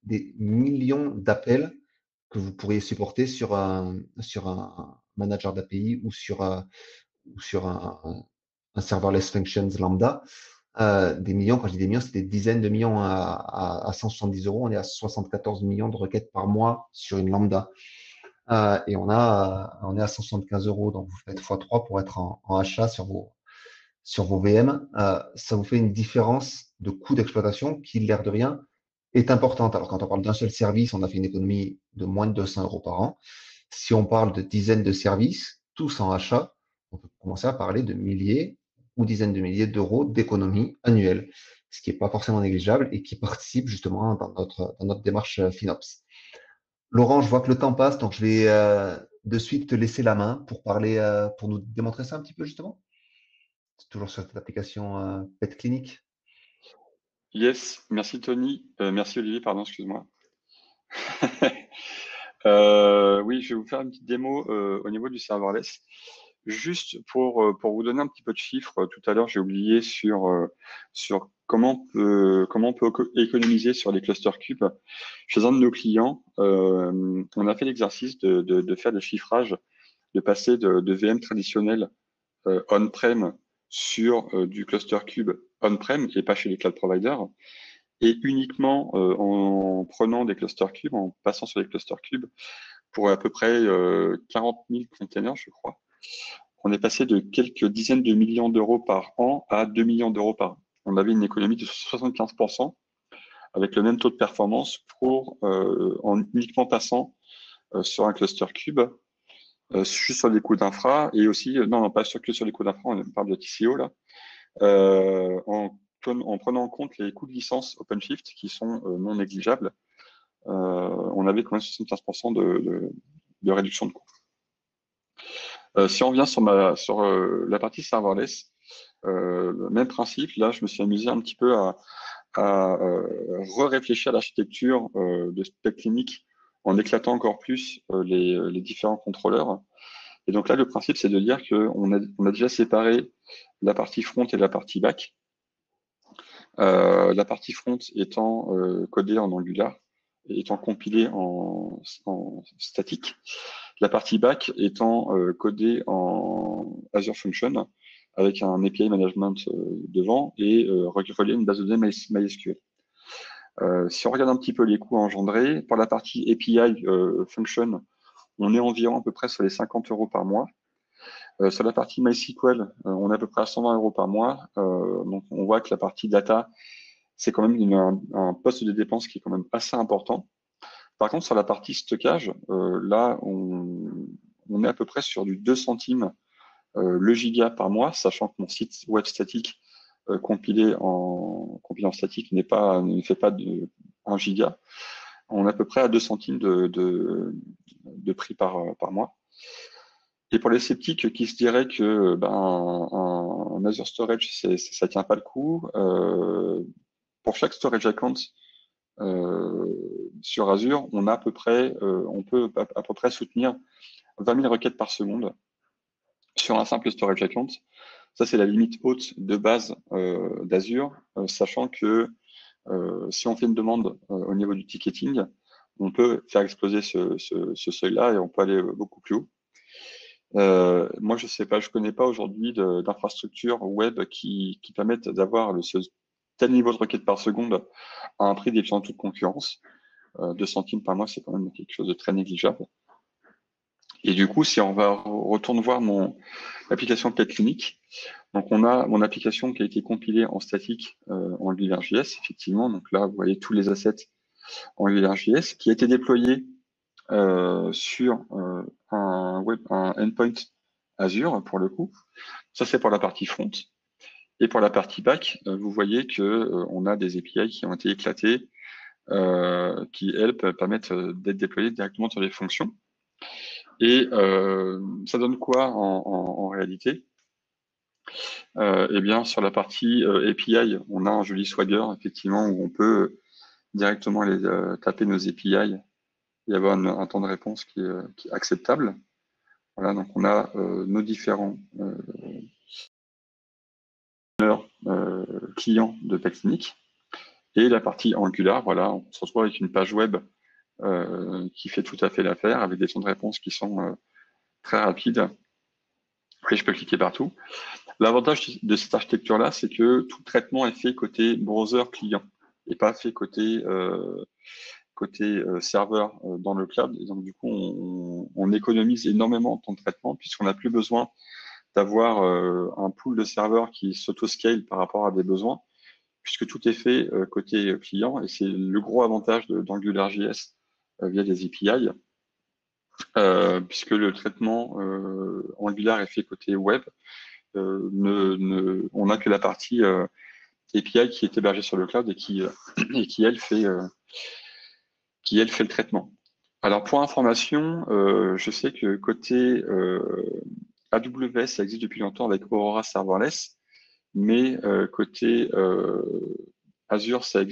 des millions d'appels que vous pourriez supporter sur un manager d'API ou sur un serverless functions lambda. Des millions, quand je dis des millions, c'est des dizaines de millions à 170 euros. On est à 74 millions de requêtes par mois sur une lambda. Et on est à 175 euros. Donc, vous faites x3 pour être en achat sur vos VM. Ça vous fait une différence de coût d'exploitation qui, l'air de rien, est importante. Alors, quand on parle d'un seul service, on a fait une économie de moins de 200 euros par an. Si on parle de dizaines de services, tous en achat, on peut commencer à parler de milliers ou dizaines de milliers d'euros d'économie annuelle, ce qui n'est pas forcément négligeable et qui participe justement dans notre démarche FinOps. Laurent, je vois que le temps passe, donc je vais de suite te laisser la main pour parler, pour nous démontrer ça un petit peu justement. C'est toujours sur cette application Pet Clinic. Yes, merci Tony. Merci Olivier, pardon, excuse-moi. Oui, je vais vous faire une petite démo au niveau du serverless. Juste pour vous donner un petit peu de chiffres, tout à l'heure j'ai oublié sur comment on peut économiser sur les clusters cubes. Chez un de nos clients, on a fait l'exercice de faire des chiffrages, de passer de VM traditionnel on-prem sur du cluster cube on-prem et pas chez les cloud providers, et uniquement en prenant des clusters cubes, en passant sur les clusters cubes, pour à peu près 40 000 containers, je crois. On est passé de quelques dizaines de millions d'euros par an à 2 millions d'euros par an. On avait une économie de 75% avec le même taux de performance en uniquement passant sur un cluster cube, juste sur des coûts d'infra, et aussi, non, pas que sur les coûts d'infra, on parle de TCO là, en prenant en compte les coûts de licence OpenShift qui sont non négligeables. On avait quand même 75% de réduction de coûts. Si on revient sur la partie serverless, même principe, là je me suis amusé un petit peu à re-réfléchir à l'architecture de spec clinique en éclatant encore plus les différents contrôleurs. Et donc là, le principe, c'est de dire qu'on a déjà séparé la partie front et la partie back. La partie front étant codée en Angular, étant compilée en statique. La partie back étant codée en Azure Function, avec un API management devant et relié à une base de données MySQL. Si on regarde un petit peu les coûts engendrés, pour la partie API Function, on est environ à peu près sur les 50 € par mois. Sur la partie MySQL, on est à peu près à 120 € par mois. Donc on voit que la partie data, c'est quand même un poste de dépense qui est quand même assez important. Par contre, sur la partie stockage, là, on est à peu près sur du 2 centimes le giga par mois, sachant que mon site web statique compilé en statique ne fait pas de 1 giga. On est à peu près à 2 centimes de prix par mois. Et pour les sceptiques qui se diraient que un Azure Storage, ça tient pas le coup, pour chaque storage account sur Azure, on a à peu près, on peut à peu près soutenir 20 000 requêtes par seconde sur un simple storage account. Ça, c'est la limite haute de base d'Azure, sachant que si on fait une demande au niveau du ticketing, on peut faire exploser ce seuil-là et on peut aller beaucoup plus haut. Moi, je sais pas, je connais pas aujourd'hui d'infrastructures web qui permettent d'avoir ce tel niveau de requête par seconde à un prix défiant toute concurrence. 2 centimes par mois, c'est quand même quelque chose de très négligeable. Et du coup, si on retourne voir mon application Pet Clinic, donc on a mon application qui a été compilée en statique en AngularJS, effectivement. Donc là, vous voyez tous les assets en AngularJS qui a été déployé sur un endpoint Azure pour le coup. Ça, c'est pour la partie front. Et pour la partie back, vous voyez que on a des API qui ont été éclatés, qui, elles, permettent d'être déployées directement sur les fonctions. Et ça donne quoi en réalité? Eh bien, sur la partie API, on a un joli Swagger, effectivement, où on peut directement aller taper nos API et avoir un temps de réponse qui est acceptable. Voilà, donc on a nos différents clients de Pet Clinic. Et la partie Angular, voilà, on se retrouve avec une page web qui fait tout à fait l'affaire, avec des temps de réponse qui sont très rapides. Après, je peux cliquer partout. L'avantage de cette architecture-là, c'est que tout traitement est fait côté browser client et pas fait côté serveur dans le cloud. Et donc, du coup, on économise énormément de temps de traitement puisqu'on n'a plus besoin d'avoir un pool de serveurs qui s'auto-scale par rapport à des besoins, puisque tout est fait côté client. Et c'est le gros avantage d'AngularJS via des API, puisque le traitement Angular est fait côté web. On n'a que la partie API qui est hébergée sur le cloud et qui elle fait le traitement. Alors pour information, je sais que côté AWS, ça existe depuis longtemps avec Aurora Serverless, mais côté Azure, ça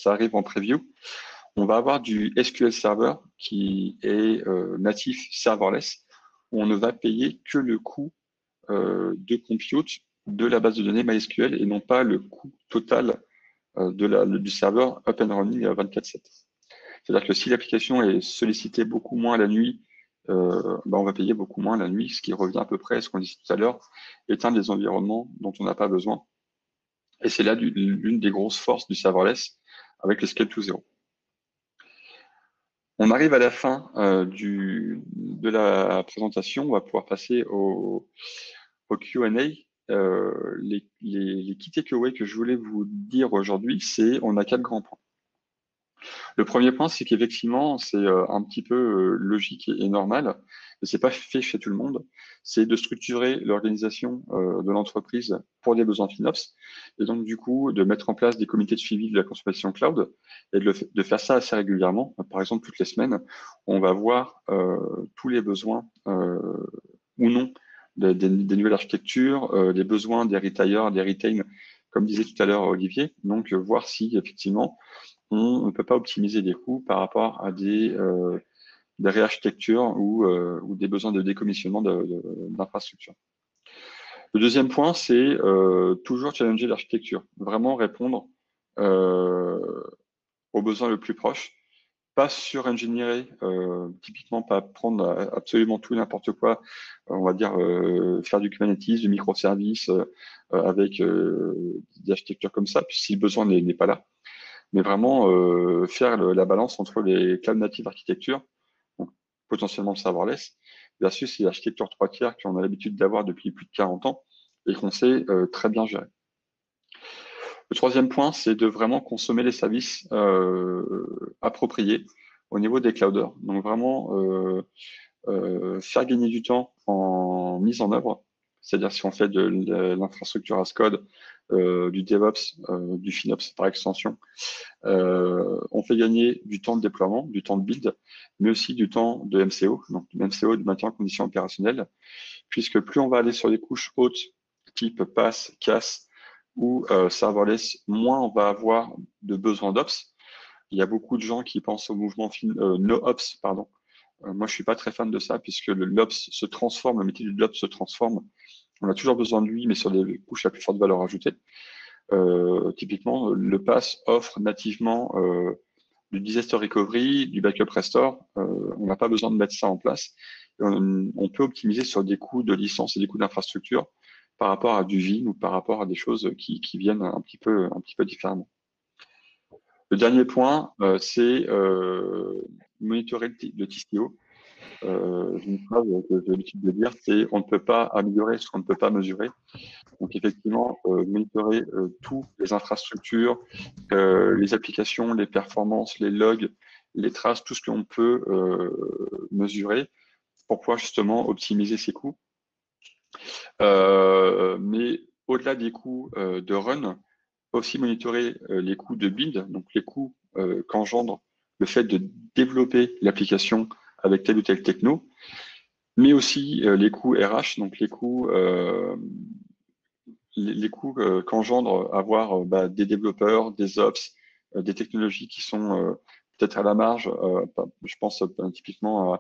arrive en preview. On va avoir du SQL Server qui est natif serverless, où on ne va payer que le coût de compute de la base de données MySQL et non pas le coût total du serveur up and running 24/7. C'est-à-dire que si l'application est sollicitée beaucoup moins la nuit, on va payer beaucoup moins la nuit, ce qui revient à peu près à ce qu'on disait tout à l'heure, éteindre des environnements dont on n'a pas besoin. Et c'est là l'une des grosses forces du serverless avec le Scale to Zero. On arrive à la fin de la présentation. On va pouvoir passer au Q&A. Les key takeaways que je voulais vous dire aujourd'hui, c'est on a 4 grands points. Le premier point, c'est qu'effectivement, c'est un petit peu logique et normal, mais c'est pas fait chez tout le monde. C'est de structurer l'organisation de l'entreprise pour des besoins FinOps, et donc du coup de mettre en place des comités de suivi de la consommation cloud et de faire ça assez régulièrement. Par exemple, toutes les semaines, on va voir tous les besoins ou non des nouvelles architectures, des besoins des retailers, des retail, comme disait tout à l'heure Olivier. Donc voir si effectivement on ne peut pas optimiser des coûts par rapport à des réarchitectures ou des besoins de décommissionnement d'infrastructures. Le deuxième point, c'est toujours challenger l'architecture, vraiment répondre aux besoins le plus proches, pas sur-ingénierer, typiquement pas prendre absolument tout n'importe quoi, on va dire faire du Kubernetes, du microservice avec des architectures comme ça, puis si le besoin n'est pas là. Mais vraiment faire la balance entre les cloud native architectures, donc potentiellement serverless, versus les architectures 3/3 qu'on a l'habitude d'avoir depuis plus de 40 ans et qu'on sait très bien gérer. Le troisième point, c'est de vraiment consommer les services appropriés au niveau des clouders. Donc vraiment faire gagner du temps en mise en œuvre, c'est-à-dire si on fait de l'infrastructure as code, du DevOps, du FinOps par extension, on fait gagner du temps de déploiement, du temps de build, mais aussi du temps de MCO, donc du MCO, du maintien en condition opérationnelle, puisque plus on va aller sur des couches hautes, type PaaS, CaaS ou serverless, moins on va avoir de besoin d'Ops. Il y a beaucoup de gens qui pensent au mouvement NoOps, pardon. Moi, je suis pas très fan de ça, puisque l'Ops se transforme, le métier de l'Ops se transforme. On a toujours besoin de lui, mais sur des couches à plus forte valeur ajoutée. Typiquement, le PaaS offre nativement du disaster recovery, du backup restore. On n'a pas besoin de mettre ça en place. On peut optimiser sur des coûts de licence et des coûts d'infrastructure par rapport à du Vim ou par rapport à des choses qui viennent un petit peu différemment. Le dernier point, c'est monitorer le TCO. Une phrase que j'ai l'habitude de dire, c'est on ne peut pas améliorer ce qu'on ne peut pas mesurer. Donc effectivement, monitorer toutes les infrastructures, les applications, les performances, les logs, les traces, tout ce que l'on peut mesurer pour pouvoir justement optimiser ses coûts. Mais au-delà des coûts de run, aussi monitorer les coûts de build, donc les coûts qu'engendre le fait de développer l'application avec telle ou telle techno, mais aussi les coûts RH, donc les coûts qu'engendre avoir des développeurs, des ops, des technologies qui sont peut-être à la marge. Je pense typiquement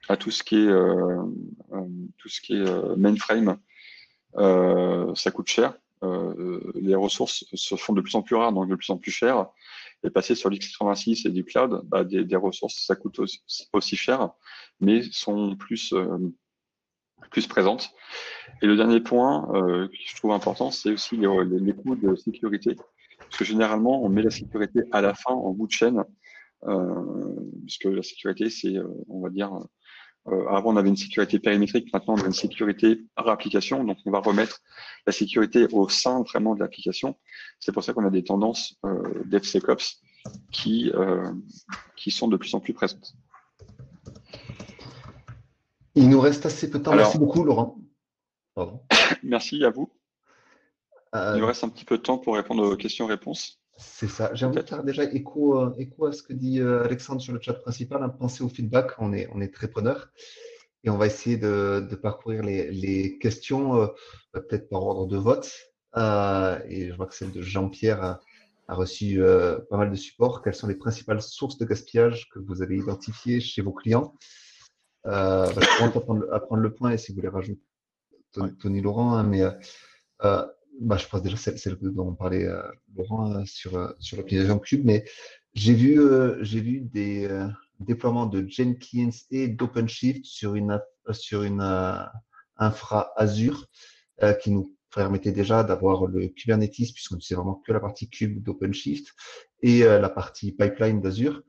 à tout ce qui est mainframe. Ça coûte cher. Les ressources se font de plus en plus rares, donc de plus en plus chères. Et passer sur l'X86 et du cloud, des ressources, ça coûte aussi cher, mais sont plus présentes. Et le dernier point que je trouve important, c'est aussi les coûts de sécurité. Parce que généralement, on met la sécurité à la fin, en bout de chaîne, puisque la sécurité, c'est, on va dire, avant, on avait une sécurité périmétrique, maintenant, on a une sécurité par application. Donc, on va remettre la sécurité au sein vraiment de l'application. C'est pour ça qu'on a des tendances DevSecOps qui sont de plus en plus présentes. Il nous reste assez peu de temps. Alors, merci beaucoup, Laurent. Pardon. Merci à vous. Il nous reste un petit peu de temps pour répondre aux questions-réponses. C'est ça. J'ai envie de faire déjà écho à ce que dit Alexandre sur le chat principal. Pensez au feedback, on est très preneur. Et on va essayer de parcourir les questions, peut-être par ordre de vote. Et je vois que celle de Jean-Pierre a reçu pas mal de support. Quelles sont les principales sources de gaspillage que vous avez identifiées chez vos clients? Je commence à prendre le point et si vous voulez rajouter Tony Laurent, hein, mais je pense déjà celle dont on parlait Laurent sur l'optimisation cube, mais j'ai vu des déploiements de Jenkins et d'OpenShift sur une infra Azure qui nous permettait déjà d'avoir le Kubernetes, puisqu'on ne sait vraiment que la partie cube d'OpenShift et la partie pipeline d'Azure.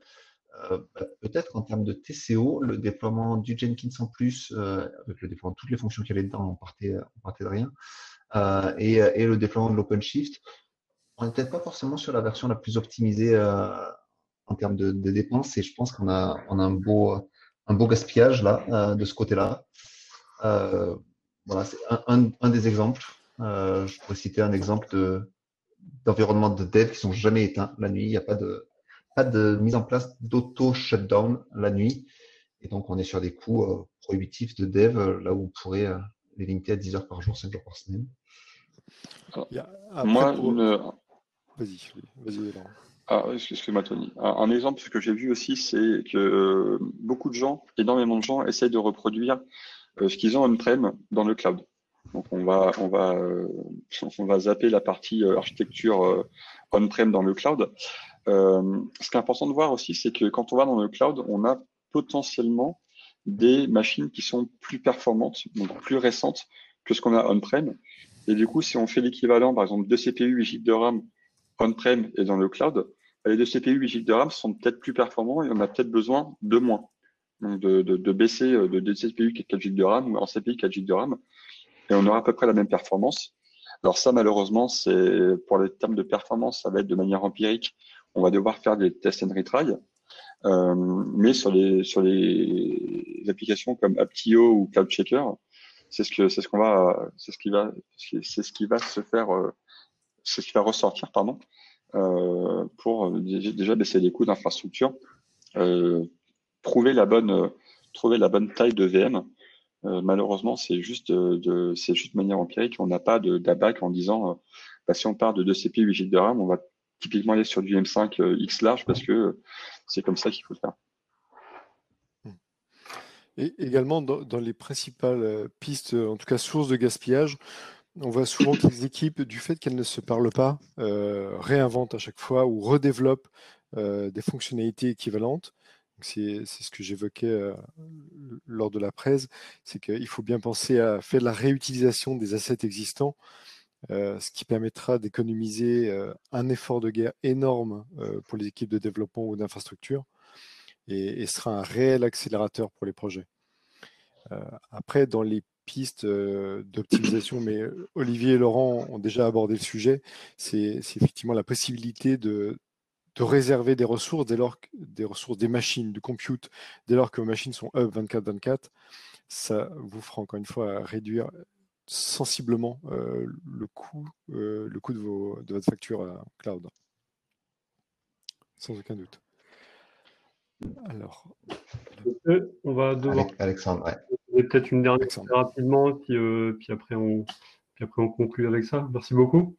Peut-être en termes de TCO, le déploiement du Jenkins en plus, avec le déploiement de toutes les fonctions qu'il y avait dedans, on partait de rien, et le déploiement de l'OpenShift, on n'est peut-être pas forcément sur la version la plus optimisée en termes de dépenses, et je pense qu'on a un beau gaspillage là, de ce côté-là. Voilà, c'est un des exemples. Je pourrais citer un exemple d'environnement de dev qui sont jamais éteints la nuit. Il n'y a pas de mise en place d'auto-shutdown la nuit. Et donc, on est sur des coûts prohibitifs de dev, là où on pourrait les limiter à 10 heures par jour, 5 jours par semaine. Moi, vas-y, Laurent. Excuse-moi, Tony. Un exemple que j'ai vu aussi, c'est que beaucoup de gens, énormément de gens, essayent de reproduire ce qu'ils ont on-prem dans le cloud. Donc, on va zapper la partie architecture on-prem dans le cloud. Ce qui est important de voir aussi, c'est que quand on va dans le cloud, on a potentiellement des machines qui sont plus performantes, donc plus récentes que ce qu'on a on-prem. Et du coup, si on fait l'équivalent, par exemple, 2 CPU, 8 GB de RAM on-prem et dans le cloud, les 2 CPU, 8 GB de RAM sont peut-être plus performants et on a peut-être besoin de moins. Donc, de baisser de 2 CPU qui est 4 GB de RAM ou en CPU 4 GB de RAM, et on aura à peu près la même performance. Alors ça, malheureusement, c'est pour les termes de performance, ça va être de manière empirique. On va devoir faire des test and retry. Mais sur les applications comme Apptio ou CloudCheckr, c'est ce qui va ressortir, pardon, pour déjà baisser les coûts d'infrastructure, trouver la bonne taille de VM. Malheureusement, c'est juste de manière empirique. On n'a pas d'abac en disant si on part de 2 CPU 8 GB de RAM, on va typiquement aller sur du M5 X large parce que c'est comme ça qu'il faut le faire. Et également, dans les principales pistes, en tout cas sources de gaspillage, on voit souvent que les équipes, du fait qu'elles ne se parlent pas, réinventent à chaque fois ou redéveloppent des fonctionnalités équivalentes. C'est ce que j'évoquais lors de la presse, c'est qu'il faut bien penser à faire de la réutilisation des assets existants, ce qui permettra d'économiser un effort de guerre énorme pour les équipes de développement ou d'infrastructure et sera un réel accélérateur pour les projets. Après, dans les pistes d'optimisation, mais Olivier et Laurent ont déjà abordé le sujet, c'est effectivement la possibilité de réserver des ressources des machines, du compute, dès lors que vos machines sont up 24/24, ça vous fera encore une fois réduire sensiblement le coût de votre facture cloud. Sans aucun doute. Alors, on va devoir Alexandre, ouais. peut-être une dernière question rapidement, puis après on conclut avec ça. Merci beaucoup.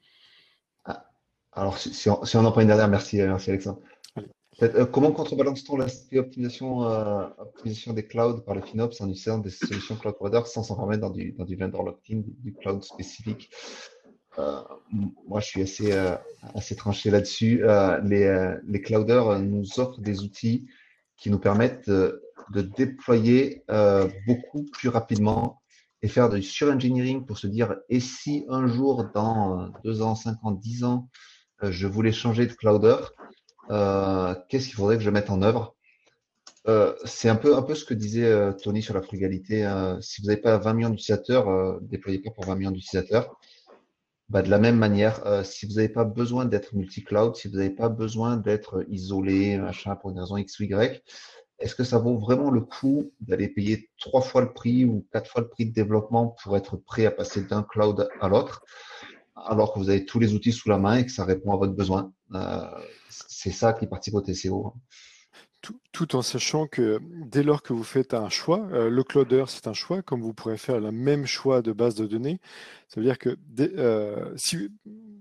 Alors, si on en prend une dernière, merci Alexandre. Comment contrebalance-t-on l'aspect optimisation des clouds par le FinOps en utilisant des solutions cloud provider sans s'enfermer dans du vendor lock-in, du cloud spécifique? Moi, je suis assez tranché là-dessus. Les clouders nous offrent des outils qui nous permettent de déployer beaucoup plus rapidement et faire du sur-engineering pour se dire, et si un jour, dans 2 ans, 5 ans, 10 ans, je voulais changer de clouder, qu'est-ce qu'il faudrait que je mette en œuvre? C'est un peu ce que disait Tony sur la frugalité. Si vous n'avez pas 20 millions d'utilisateurs, déployez pas pour 20 millions d'utilisateurs. De la même manière, si vous n'avez pas besoin d'être multi-cloud, si vous n'avez pas besoin d'être isolé, machin, pour une raison X ou Y, est-ce que ça vaut vraiment le coup d'aller payer 3 fois le prix ou 4 fois le prix de développement pour être prêt à passer d'un cloud à l'autre, alors que vous avez tous les outils sous la main et que ça répond à votre besoin? C'est ça qui participe au TCO. Tout en sachant que dès lors que vous faites un choix, le cloudeur, c'est un choix, comme vous pourrez faire le même choix de base de données. Ça veut dire que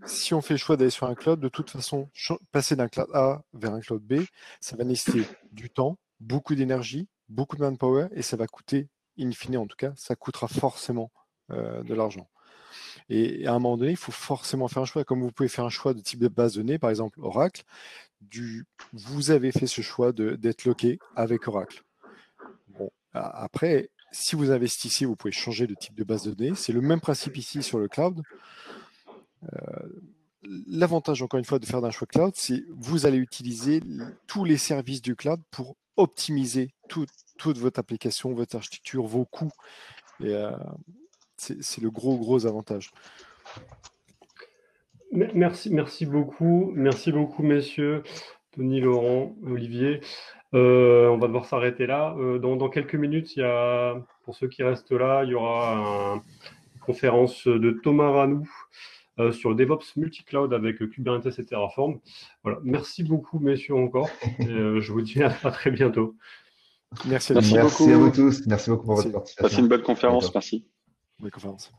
si on fait le choix d'aller sur un cloud, de toute façon, passer d'un cloud A vers un cloud B, ça va nécessiter du temps, beaucoup d'énergie, beaucoup de manpower, et ça va coûter, in fine en tout cas, ça coûtera forcément de l'argent. Et à un moment donné, il faut forcément faire un choix. Comme vous pouvez faire un choix de type de base de données, par exemple Oracle, vous avez fait ce choix d'être loqué avec Oracle. Bon, après, si vous investissez, vous pouvez changer de type de base de données. C'est le même principe ici sur le cloud. L'avantage, encore une fois, de faire d'un choix cloud, c'est vous allez utiliser tous les services du cloud pour optimiser toute votre application, votre architecture, vos coûts. Et c'est le gros avantage. Merci beaucoup, messieurs, Tony, Laurent, Olivier. On va devoir s'arrêter là. Dans quelques minutes, pour ceux qui restent là, il y aura une conférence de Thomas Ranou sur le DevOps multi-cloud avec Kubernetes et Terraform. Voilà. Merci beaucoup, messieurs, encore. Et, je vous dis à très bientôt. Merci beaucoup. À vous tous. Merci beaucoup pour votre participation. Passez une bonne conférence. Merci. Bonne conférence.